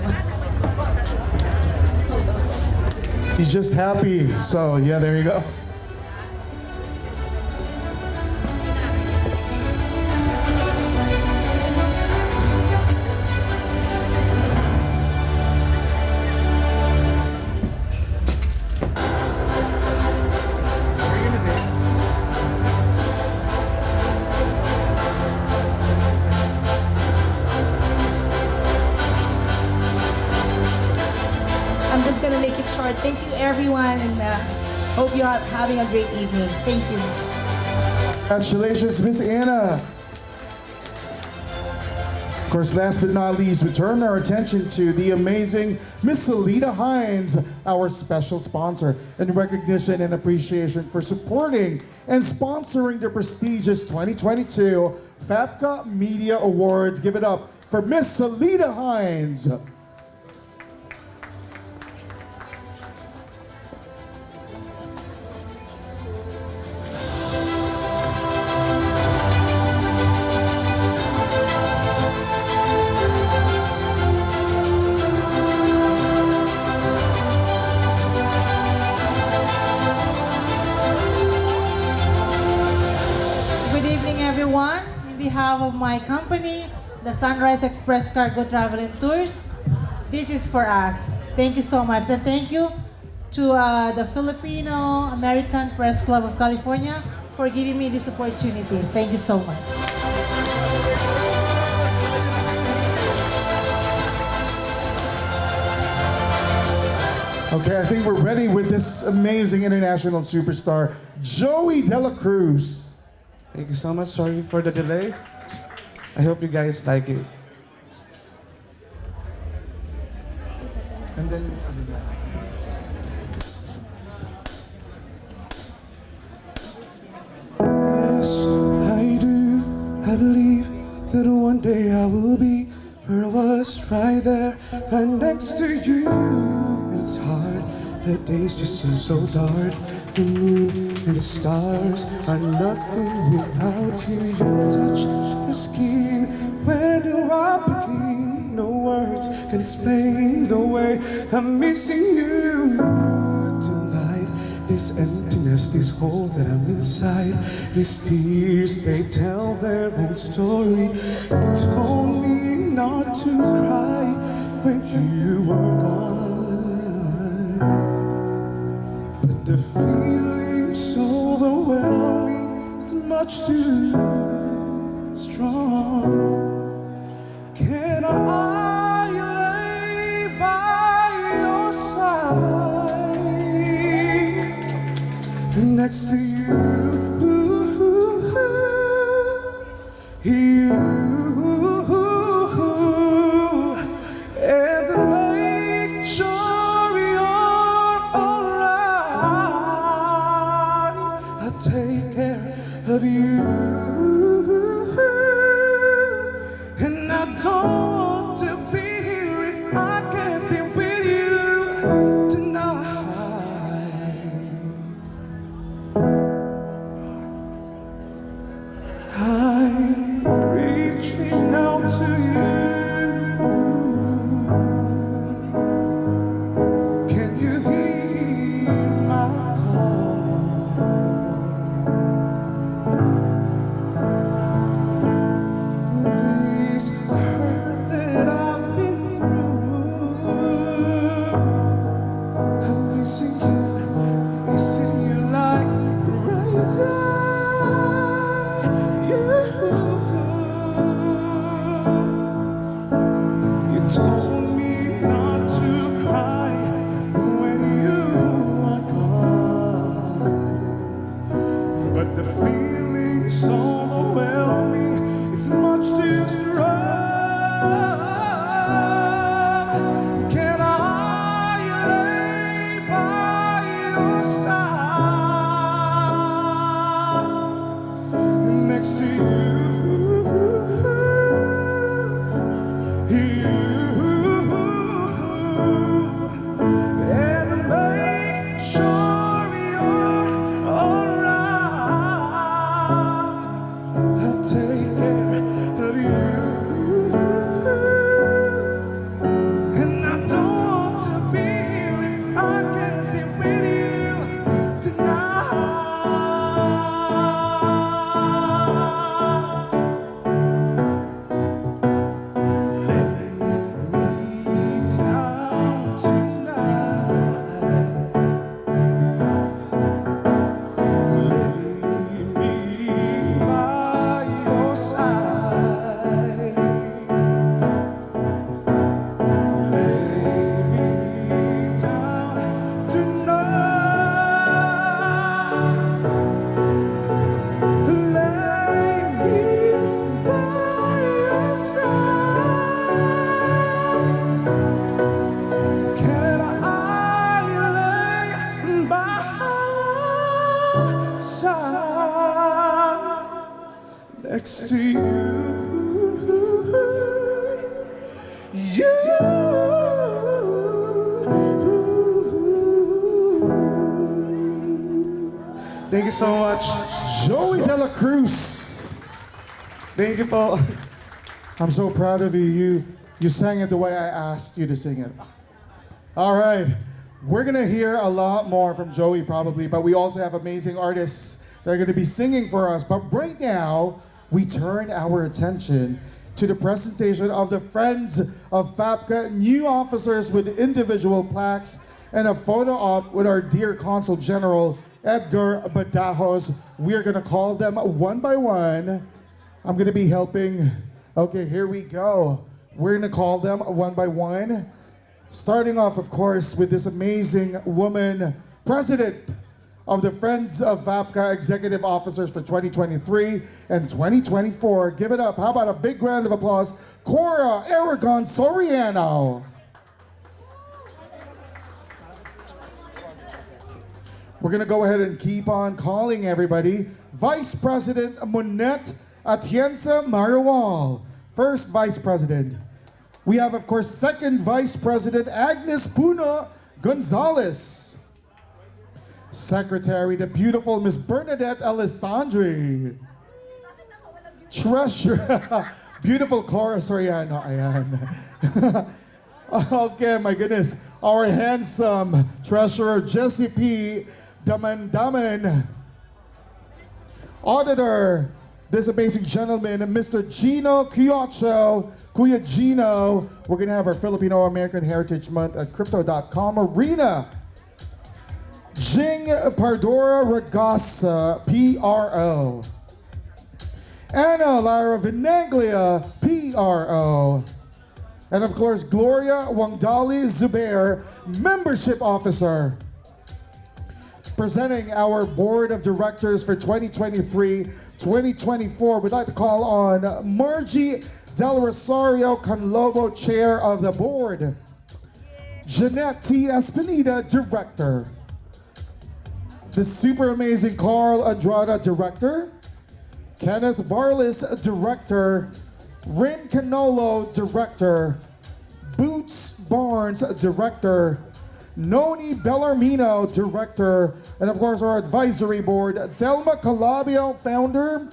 He's just happy. So yeah, there you go. Thank you, everyone, and hope you are having a great evening. Thank you. Congratulations, Miss Anna. Of course, last but not least, we turn our attention to the amazing Miss Salida Hines, our special sponsor, in recognition and appreciation for supporting and sponsoring the prestigious 2022 FAPCCA Media Awards. Give it up for Miss Salida Hines. everyone. On behalf of my company, the Sunrise Express Cargo Travel and Tours, this is for us. Thank you so much. And thank you to the Filipino American Press Club of California for giving me this opportunity. Thank you so much. Okay, I think we're ready with this amazing international superstar, Joey De La Cruz. Thank you so much. Sorry for the delay. I hope you guys like it. And then yes, I do. I believe that one day I will be where I was, right there, right next to you. And it's hard, the days just seem so dark. The moon and the stars are nothing without you. Your touch, your skin, where do I begin? No words can explain the way I'm missing you tonight. This emptiness, this hole that I'm inside, these tears, they tell their own story. You told me not to cry when you were gone. But the feeling's overwhelming, it's much too strong. Can I lay by your side next to you? And to make sure you're alright, I'll take care of you. And I don't want to be here if I can't be with you tonight. I'm reaching out to you. Can you hear my call? This hurt that I've been through, I'm missing you like Graeser. You told me not to cry when you are gone, but the feeling's overwhelming, it's much too strong. Can I lay by your side next to you? And make sure you're alright, I'll take care of you. And I don't want to be here if I can't be with you next to you. Thank you so much. Joey De La Cruz. Thank you, po. I'm so proud of you. You sang it the way I asked you to sing it. All right. We're going to hear a lot more from Joey probably, but we also have amazing artists that are going to be singing for us. But right now, we turn our attention to the presentation of the Friends of FAPCCA new officers with individual plaques and a photo op with our dear Consul General Edgar Badajos. We're gonna call them one by one. I'm gonna be helping. Okay, here we go. We're gonna call them one by one. Starting off, of course, with this amazing woman, President of the Friends of FAPCCA Executive Officers for 2023 and 2024. Give it up. How about a big round of applause? Cora Aragon Soriano. We're gonna go ahead and keep on calling everybody. Vice President Monet Atienza Marual. First Vice President. We have, of course, Second Vice President Agnes Puno Gonzalez. Secretary, the beautiful Miss Bernadette Alessandri. Treasurer, beautiful Cora Soriano. Ayan. Okay, my goodness. Our handsome Treasurer, Jesse P. Daman. Auditor, this amazing gentleman, Mr. Gino Quiocho. Kuya Gino. We're going to have our Filipino American Heritage Month at Crypto.com Arena. Jing Pardora Ragasa, PRO. Anna Lara Vinaglia, PRO. And of course, Gloria Wangdali Zubair, Membership Officer. Presenting our Board of Directors for 2023-2024, we'd like to call on Margie Del Rosario Canlobo, Chair of the Board. Jeanette T. Espinita, Director. The super amazing Carl Andrada, Director. Kenneth Barlis, Director. Rin Canolo, Director. Boots Barnes, Director. Noni Bellarmino, Director. And of course our advisory board, Thelma Calabio, Founder.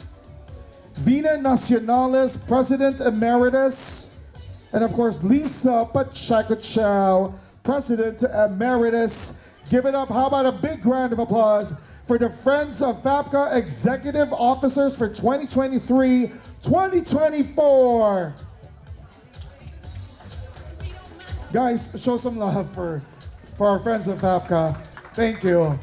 Vina Nacionales, President Emeritus. And of course Lisa Pacheco, President Emeritus. Give it up. How about a big round of applause for the Friends of FAPCCA Executive Officers for 2023-2024. Guys, show some love for our Friends of FAPCCA. Thank you.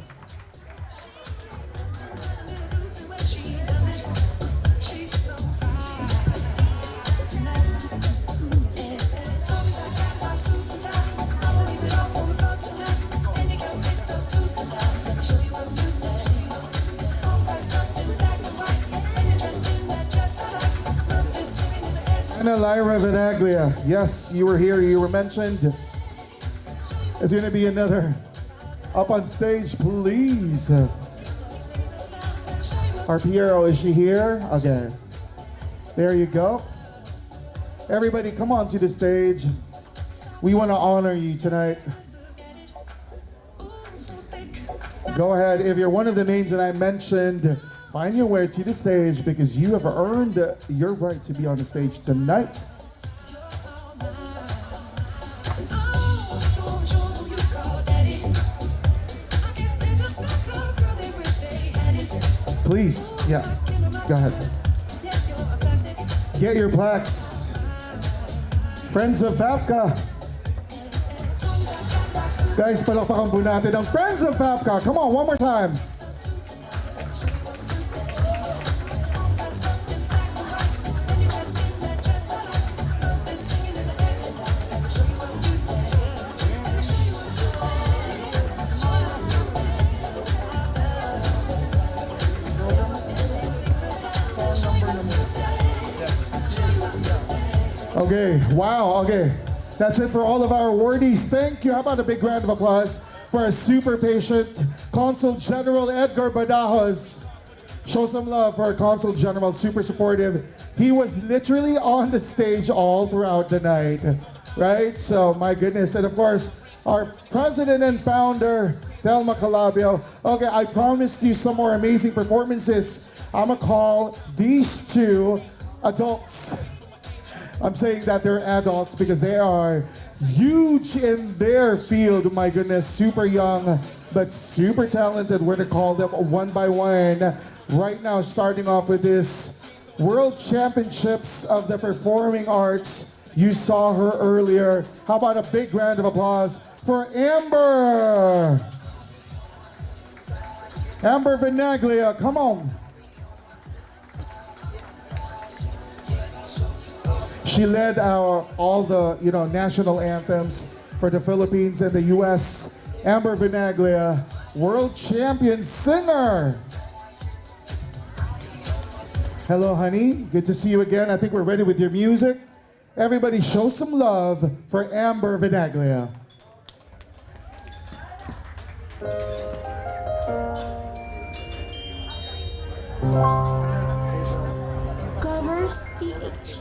Anna Lyra Vinaglia. Yes, you were here, you were mentioned. It's gonna be another up on stage, please. Our PRO, is she here? Okay. There you go. Everybody come on to the stage. We wanna honor you tonight. Go ahead, if you're one of the names that I mentioned, find your way to the stage because you have earned your right to be on the stage tonight. Please, yeah, go ahead. Get your plaques. Friends of FAPCCA. Guys, palakpakan po natin ang Friends of FAPCCA. Come on, one more time. Okay, wow, okay. That's it for all of our awardees. Thank you. How about a big round of applause for our super patient Consul General Edgar Badajos. Show some love for our Consul General, super supportive. He was literally on the stage all throughout the night, right? So, my goodness. And of course, our president and founder, Thelma Calabio. Okay, I promised you some more amazing performances. I'm gonna call these two adults. I'm saying that they're adults because they are huge in their field. My goodness, super young, but super talented. We're gonna call them one by one. Right now, starting off with this World Championships of the Performing Arts. You saw her earlier. How about a big round of applause for Amber? Amber Vinaglia, come on. She led all the national anthems for the Philippines and the U.S. Amber Vinaglia, world champion singer. Hello, honey. Good to see you again. I think we're ready with your music. Everybody show some love for Amber Vinaglia. Covers TH.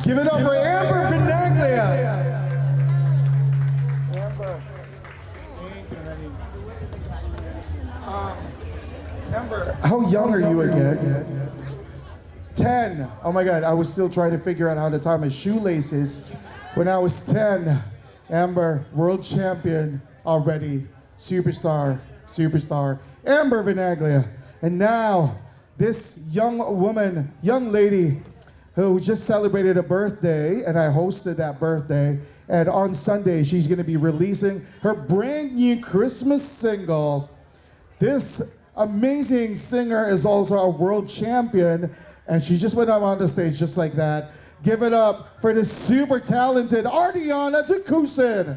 Give it up for Amber Vinaglia. Amber, how young are you again? 10. Oh my God, I was still trying to figure out how to tie my shoelaces. When I was 10, Amber, world champion already. Superstar. Amber Vinaglia. And now, this young woman, young lady, who just celebrated a birthday, and I hosted that birthday. And on Sunday, she's gonna be releasing her brand new Christmas single. This amazing singer is also a world champion, and she just went up on the stage just like that. Give it up for the super talented Ardiana Tacusin.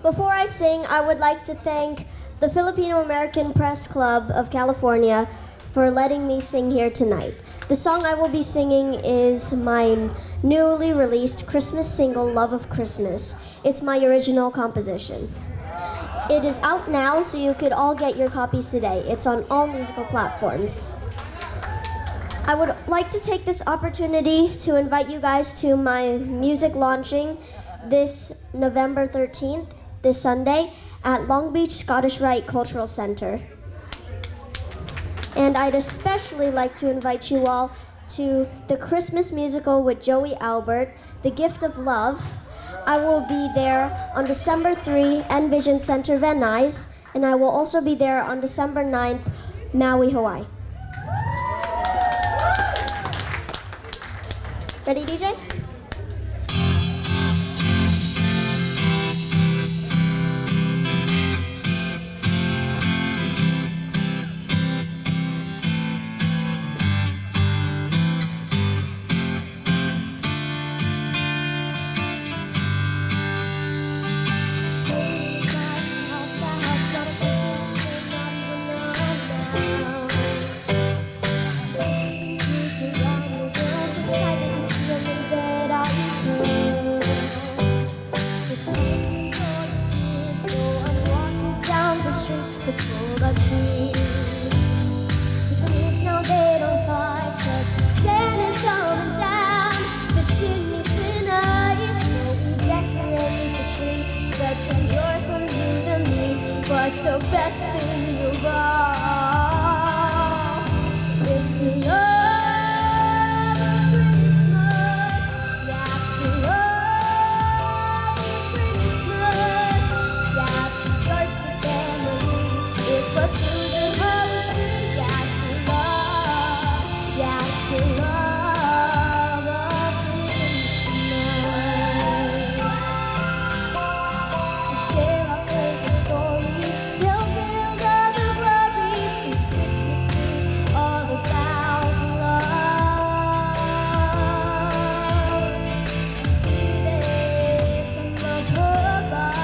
Before I sing, I would like to thank the Filipino American Press Club of California for letting me sing here tonight. The song I will be singing is my newly released Christmas single, Love of Christmas. It's my original composition. It is out now, so you could all get your copies today. It's on all musical platforms. I would like to take this opportunity to invite you guys to my music launching this November 13th, this Sunday, at Long Beach Scottish Rite Cultural Center. And I'd especially like to invite you all to the Christmas musical with Joey Albert, The Gift of Love. I will be there on December 3, Envision Center, Van Nuys, and I will also be there on December 9th, Maui, Hawaii. Ready, DJ? It's full of cheese. The kids know they don't fight, 'cause Santa's coming down the chimney tonight. So we decorate the tree, spread some joy from you to me. But the best thing of all is the love of Christmas. That's the love of Christmas. That's what starts a family. It's what children love, that's the love of Christmas. We share our favorite stories, tell tales of the glory, since Christmas is all about love. Feel it from love above.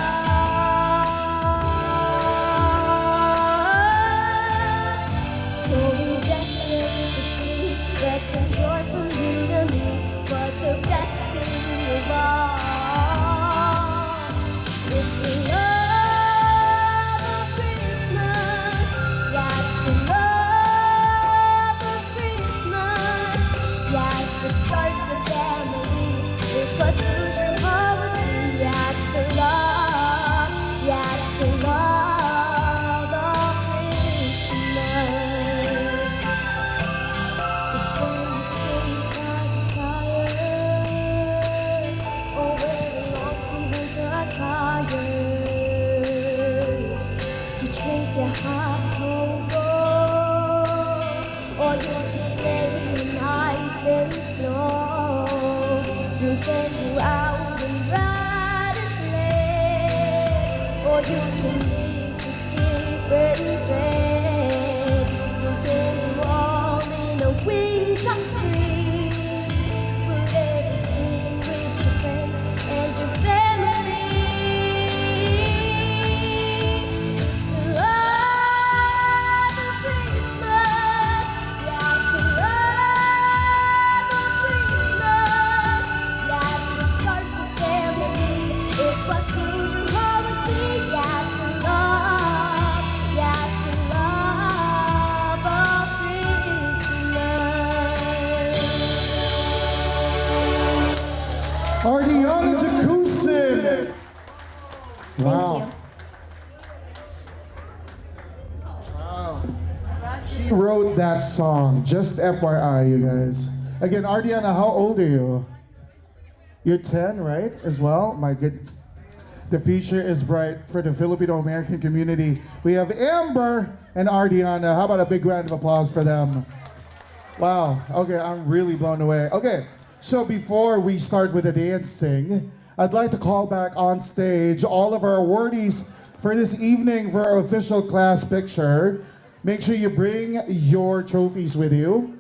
So we decorate the tree, spread some joy from you to me. But the best thing of all is the love of Christmas. That's the love of Christmas. Yeah, it's what starts a family. It's what children love with me. That's the love. Yeah, it's the love of Christmas. It's when you sit by the fire, or wearing long seasons are tired. You drink your hot cocoa, or you can lay nice and slow. You can go out and ride a sleigh, or you can make a different bed. You can do all in a winter spring. Put everything with your friends and your family. It's the love of Christmas. That's the love of Christmas. That's what starts a family. It's what children love with me. That's the love. That's the love of Christmas. Ardiana Jacusin. Wow. Wow. She wrote that song, just FYI, you guys. Again, Ardiana, how old are you? You're 10, right? As well? My good. The future is bright for the Filipino American community. We have Amber and Ardiana. How about a big round of applause for them? Wow. Okay, I'm really blown away. Okay, so before we start with the dancing, I'd like to call back on stage all of our awardees for this evening for our official class picture. Make sure you bring your trophies with you.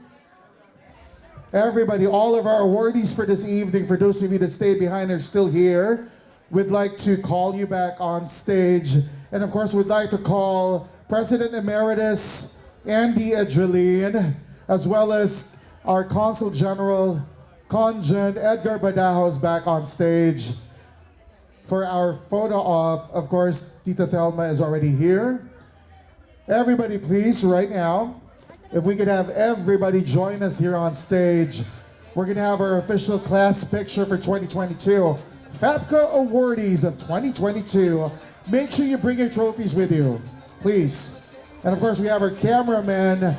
Everybody, all of our awardees for this evening, for those of you that stayed behind are still here, we'd like to call you back on stage. And of course, we'd like to call President Emeritus Andy Adreline, as well as our Consul General, Conjan Edgar Badajos back on stage. For our photo op, of course, Tita Thelma is already here. Everybody please, right now, if we could have everybody join us here on stage. We're gonna have our official class picture for 2022. FAPCCA awardees of 2022. Make sure you bring your trophies with you, please. And of course, we have our cameraman,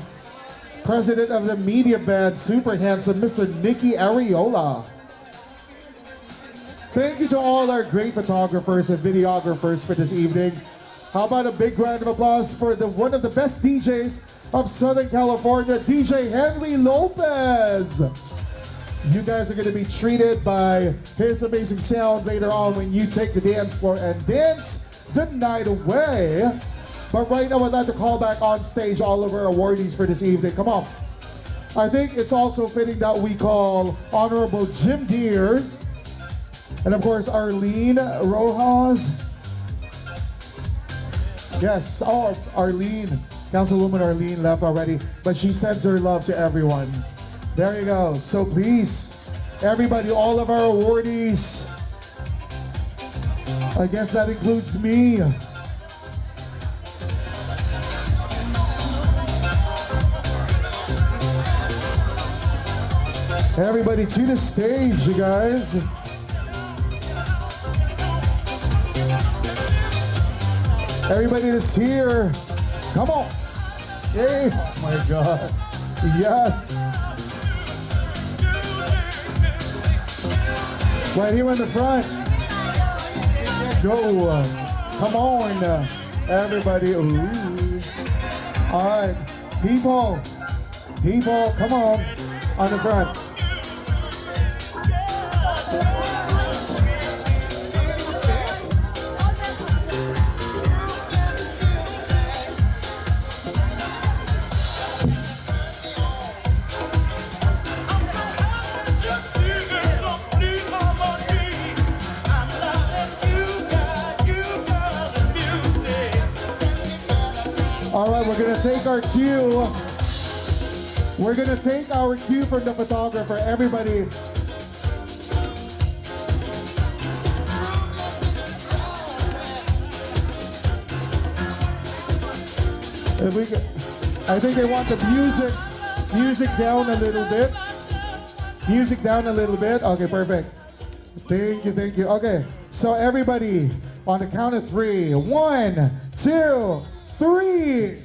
president of the media band, super handsome, Mr. Nicky Areola. Thank you to all our great photographers and videographers for this evening. How about a big round of applause for one of the best DJs of Southern California, DJ Henry Lopez. You guys are going to be treated by his amazing sound later on when you take the dance floor and dance the night away. But right now, I'd like to call back on stage all of our awardees for this evening. Come on. I think it's also fitting that we call Honorable Jim Deere, and of course, Arlene Rojas. Yes, oh, Arlene, Councilwoman Arlene left already, but she sends her love to everyone. There you go. So please, everybody, all of our awardees, I guess that includes me. Everybody to the stage, you guys. Everybody that's here, come on. Hey, oh my God. Yes. Right here in the front. Go. Come on, everybody. Ooh. All right, people, come on the front. All right, we're gonna take our cue. We're gonna take our cue from the photographer. Everybody. I think they want the music down a little bit. Music down a little bit. Okay, perfect. Thank you. Okay, so everybody, on the count of 3. 1, 2, 3.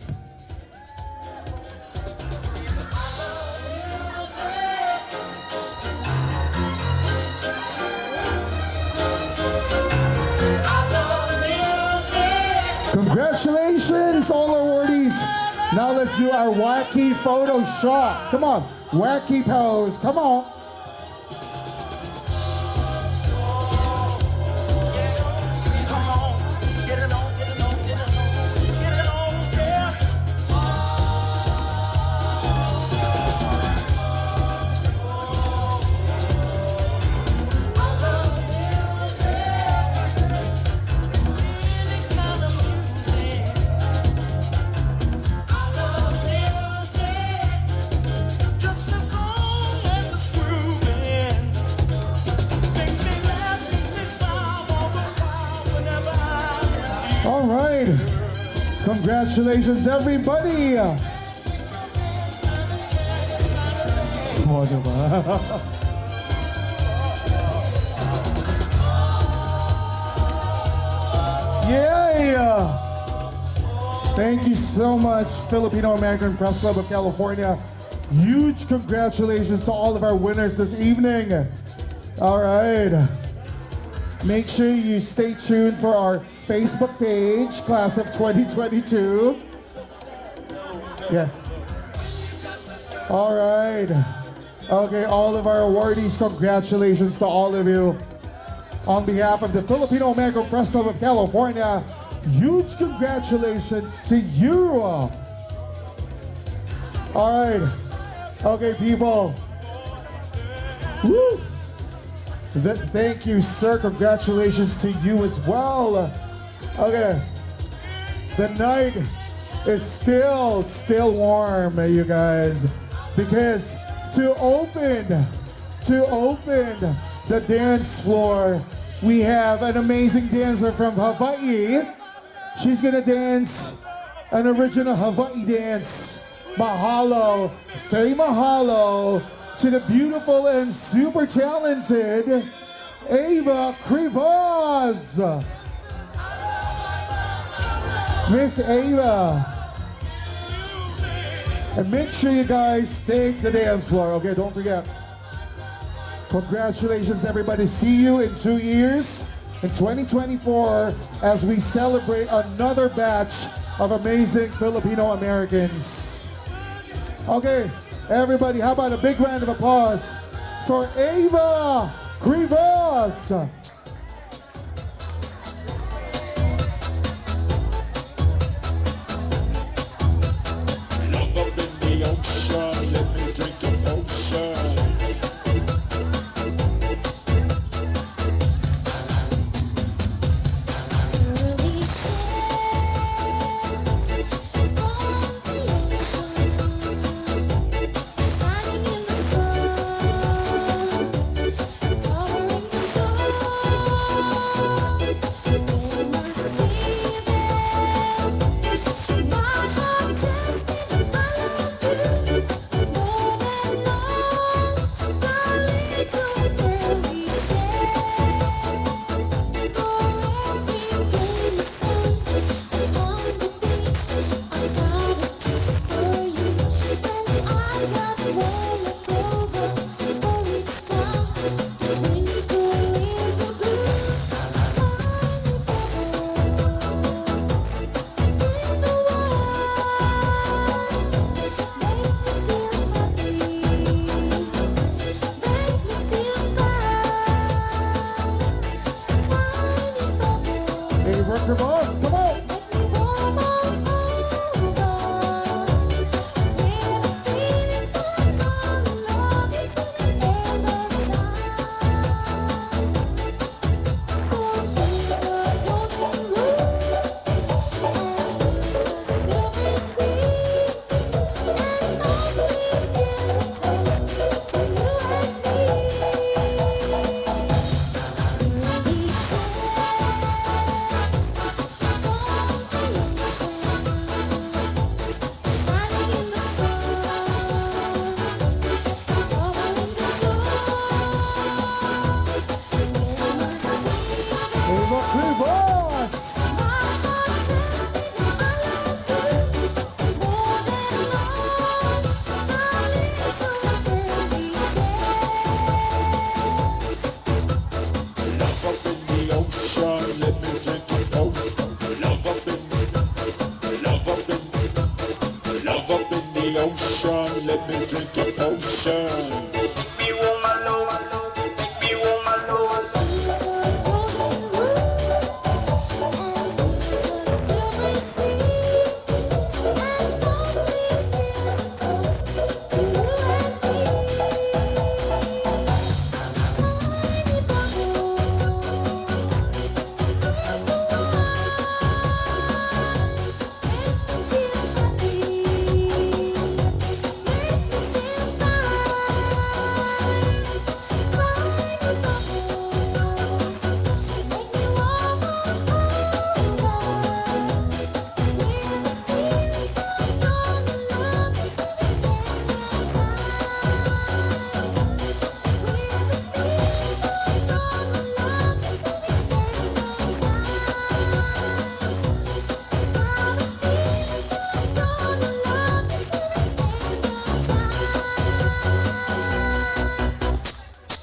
Congratulations, all awardees. Now let's do our wacky photo shot. Come on, wacky pose. Come on. All right. Congratulations, everybody. Oh, diba? Yeah. Thank you so much, Filipino American Press Club of California. Huge congratulations to all of our winners this evening. All right. Make sure you stay tuned for our Facebook page, Class of 2022. Yes. All right. Okay, all of our awardees, congratulations to all of you. On behalf of the Filipino American Press Club of California, huge congratulations to you. All right. Okay, people. Woo. Thank you, sir. Congratulations to you as well. Okay. The night is still warm, you guys, because to open the dance floor, we have an amazing dancer from Hawaii. She's gonna dance an original Hawaii dance. Mahalo, say mahalo to the beautiful and super talented Ava Krivas. Miss Ava. And make sure you guys take the dance floor, okay? Don't forget. Congratulations, everybody. See you in 2 years, in 2024, as we celebrate another batch of amazing Filipino Americans. Okay, everybody, how about a big round of applause for Ava Krivas?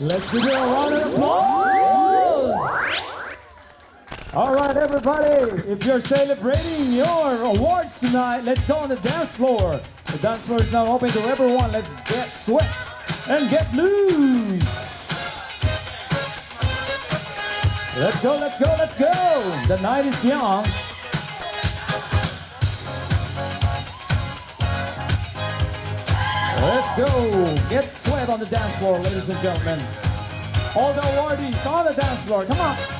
Let's give it a round of applause! All right, everybody, if you're celebrating your awards tonight, let's go on the dance floor. The dance floor is now open to everyone. Let's get sweat and get loose. Let's go, let's go, let's go. The night is young. Let's go. Get sweat on the dance floor, ladies and gentlemen. All the awardees on the dance floor. Come on.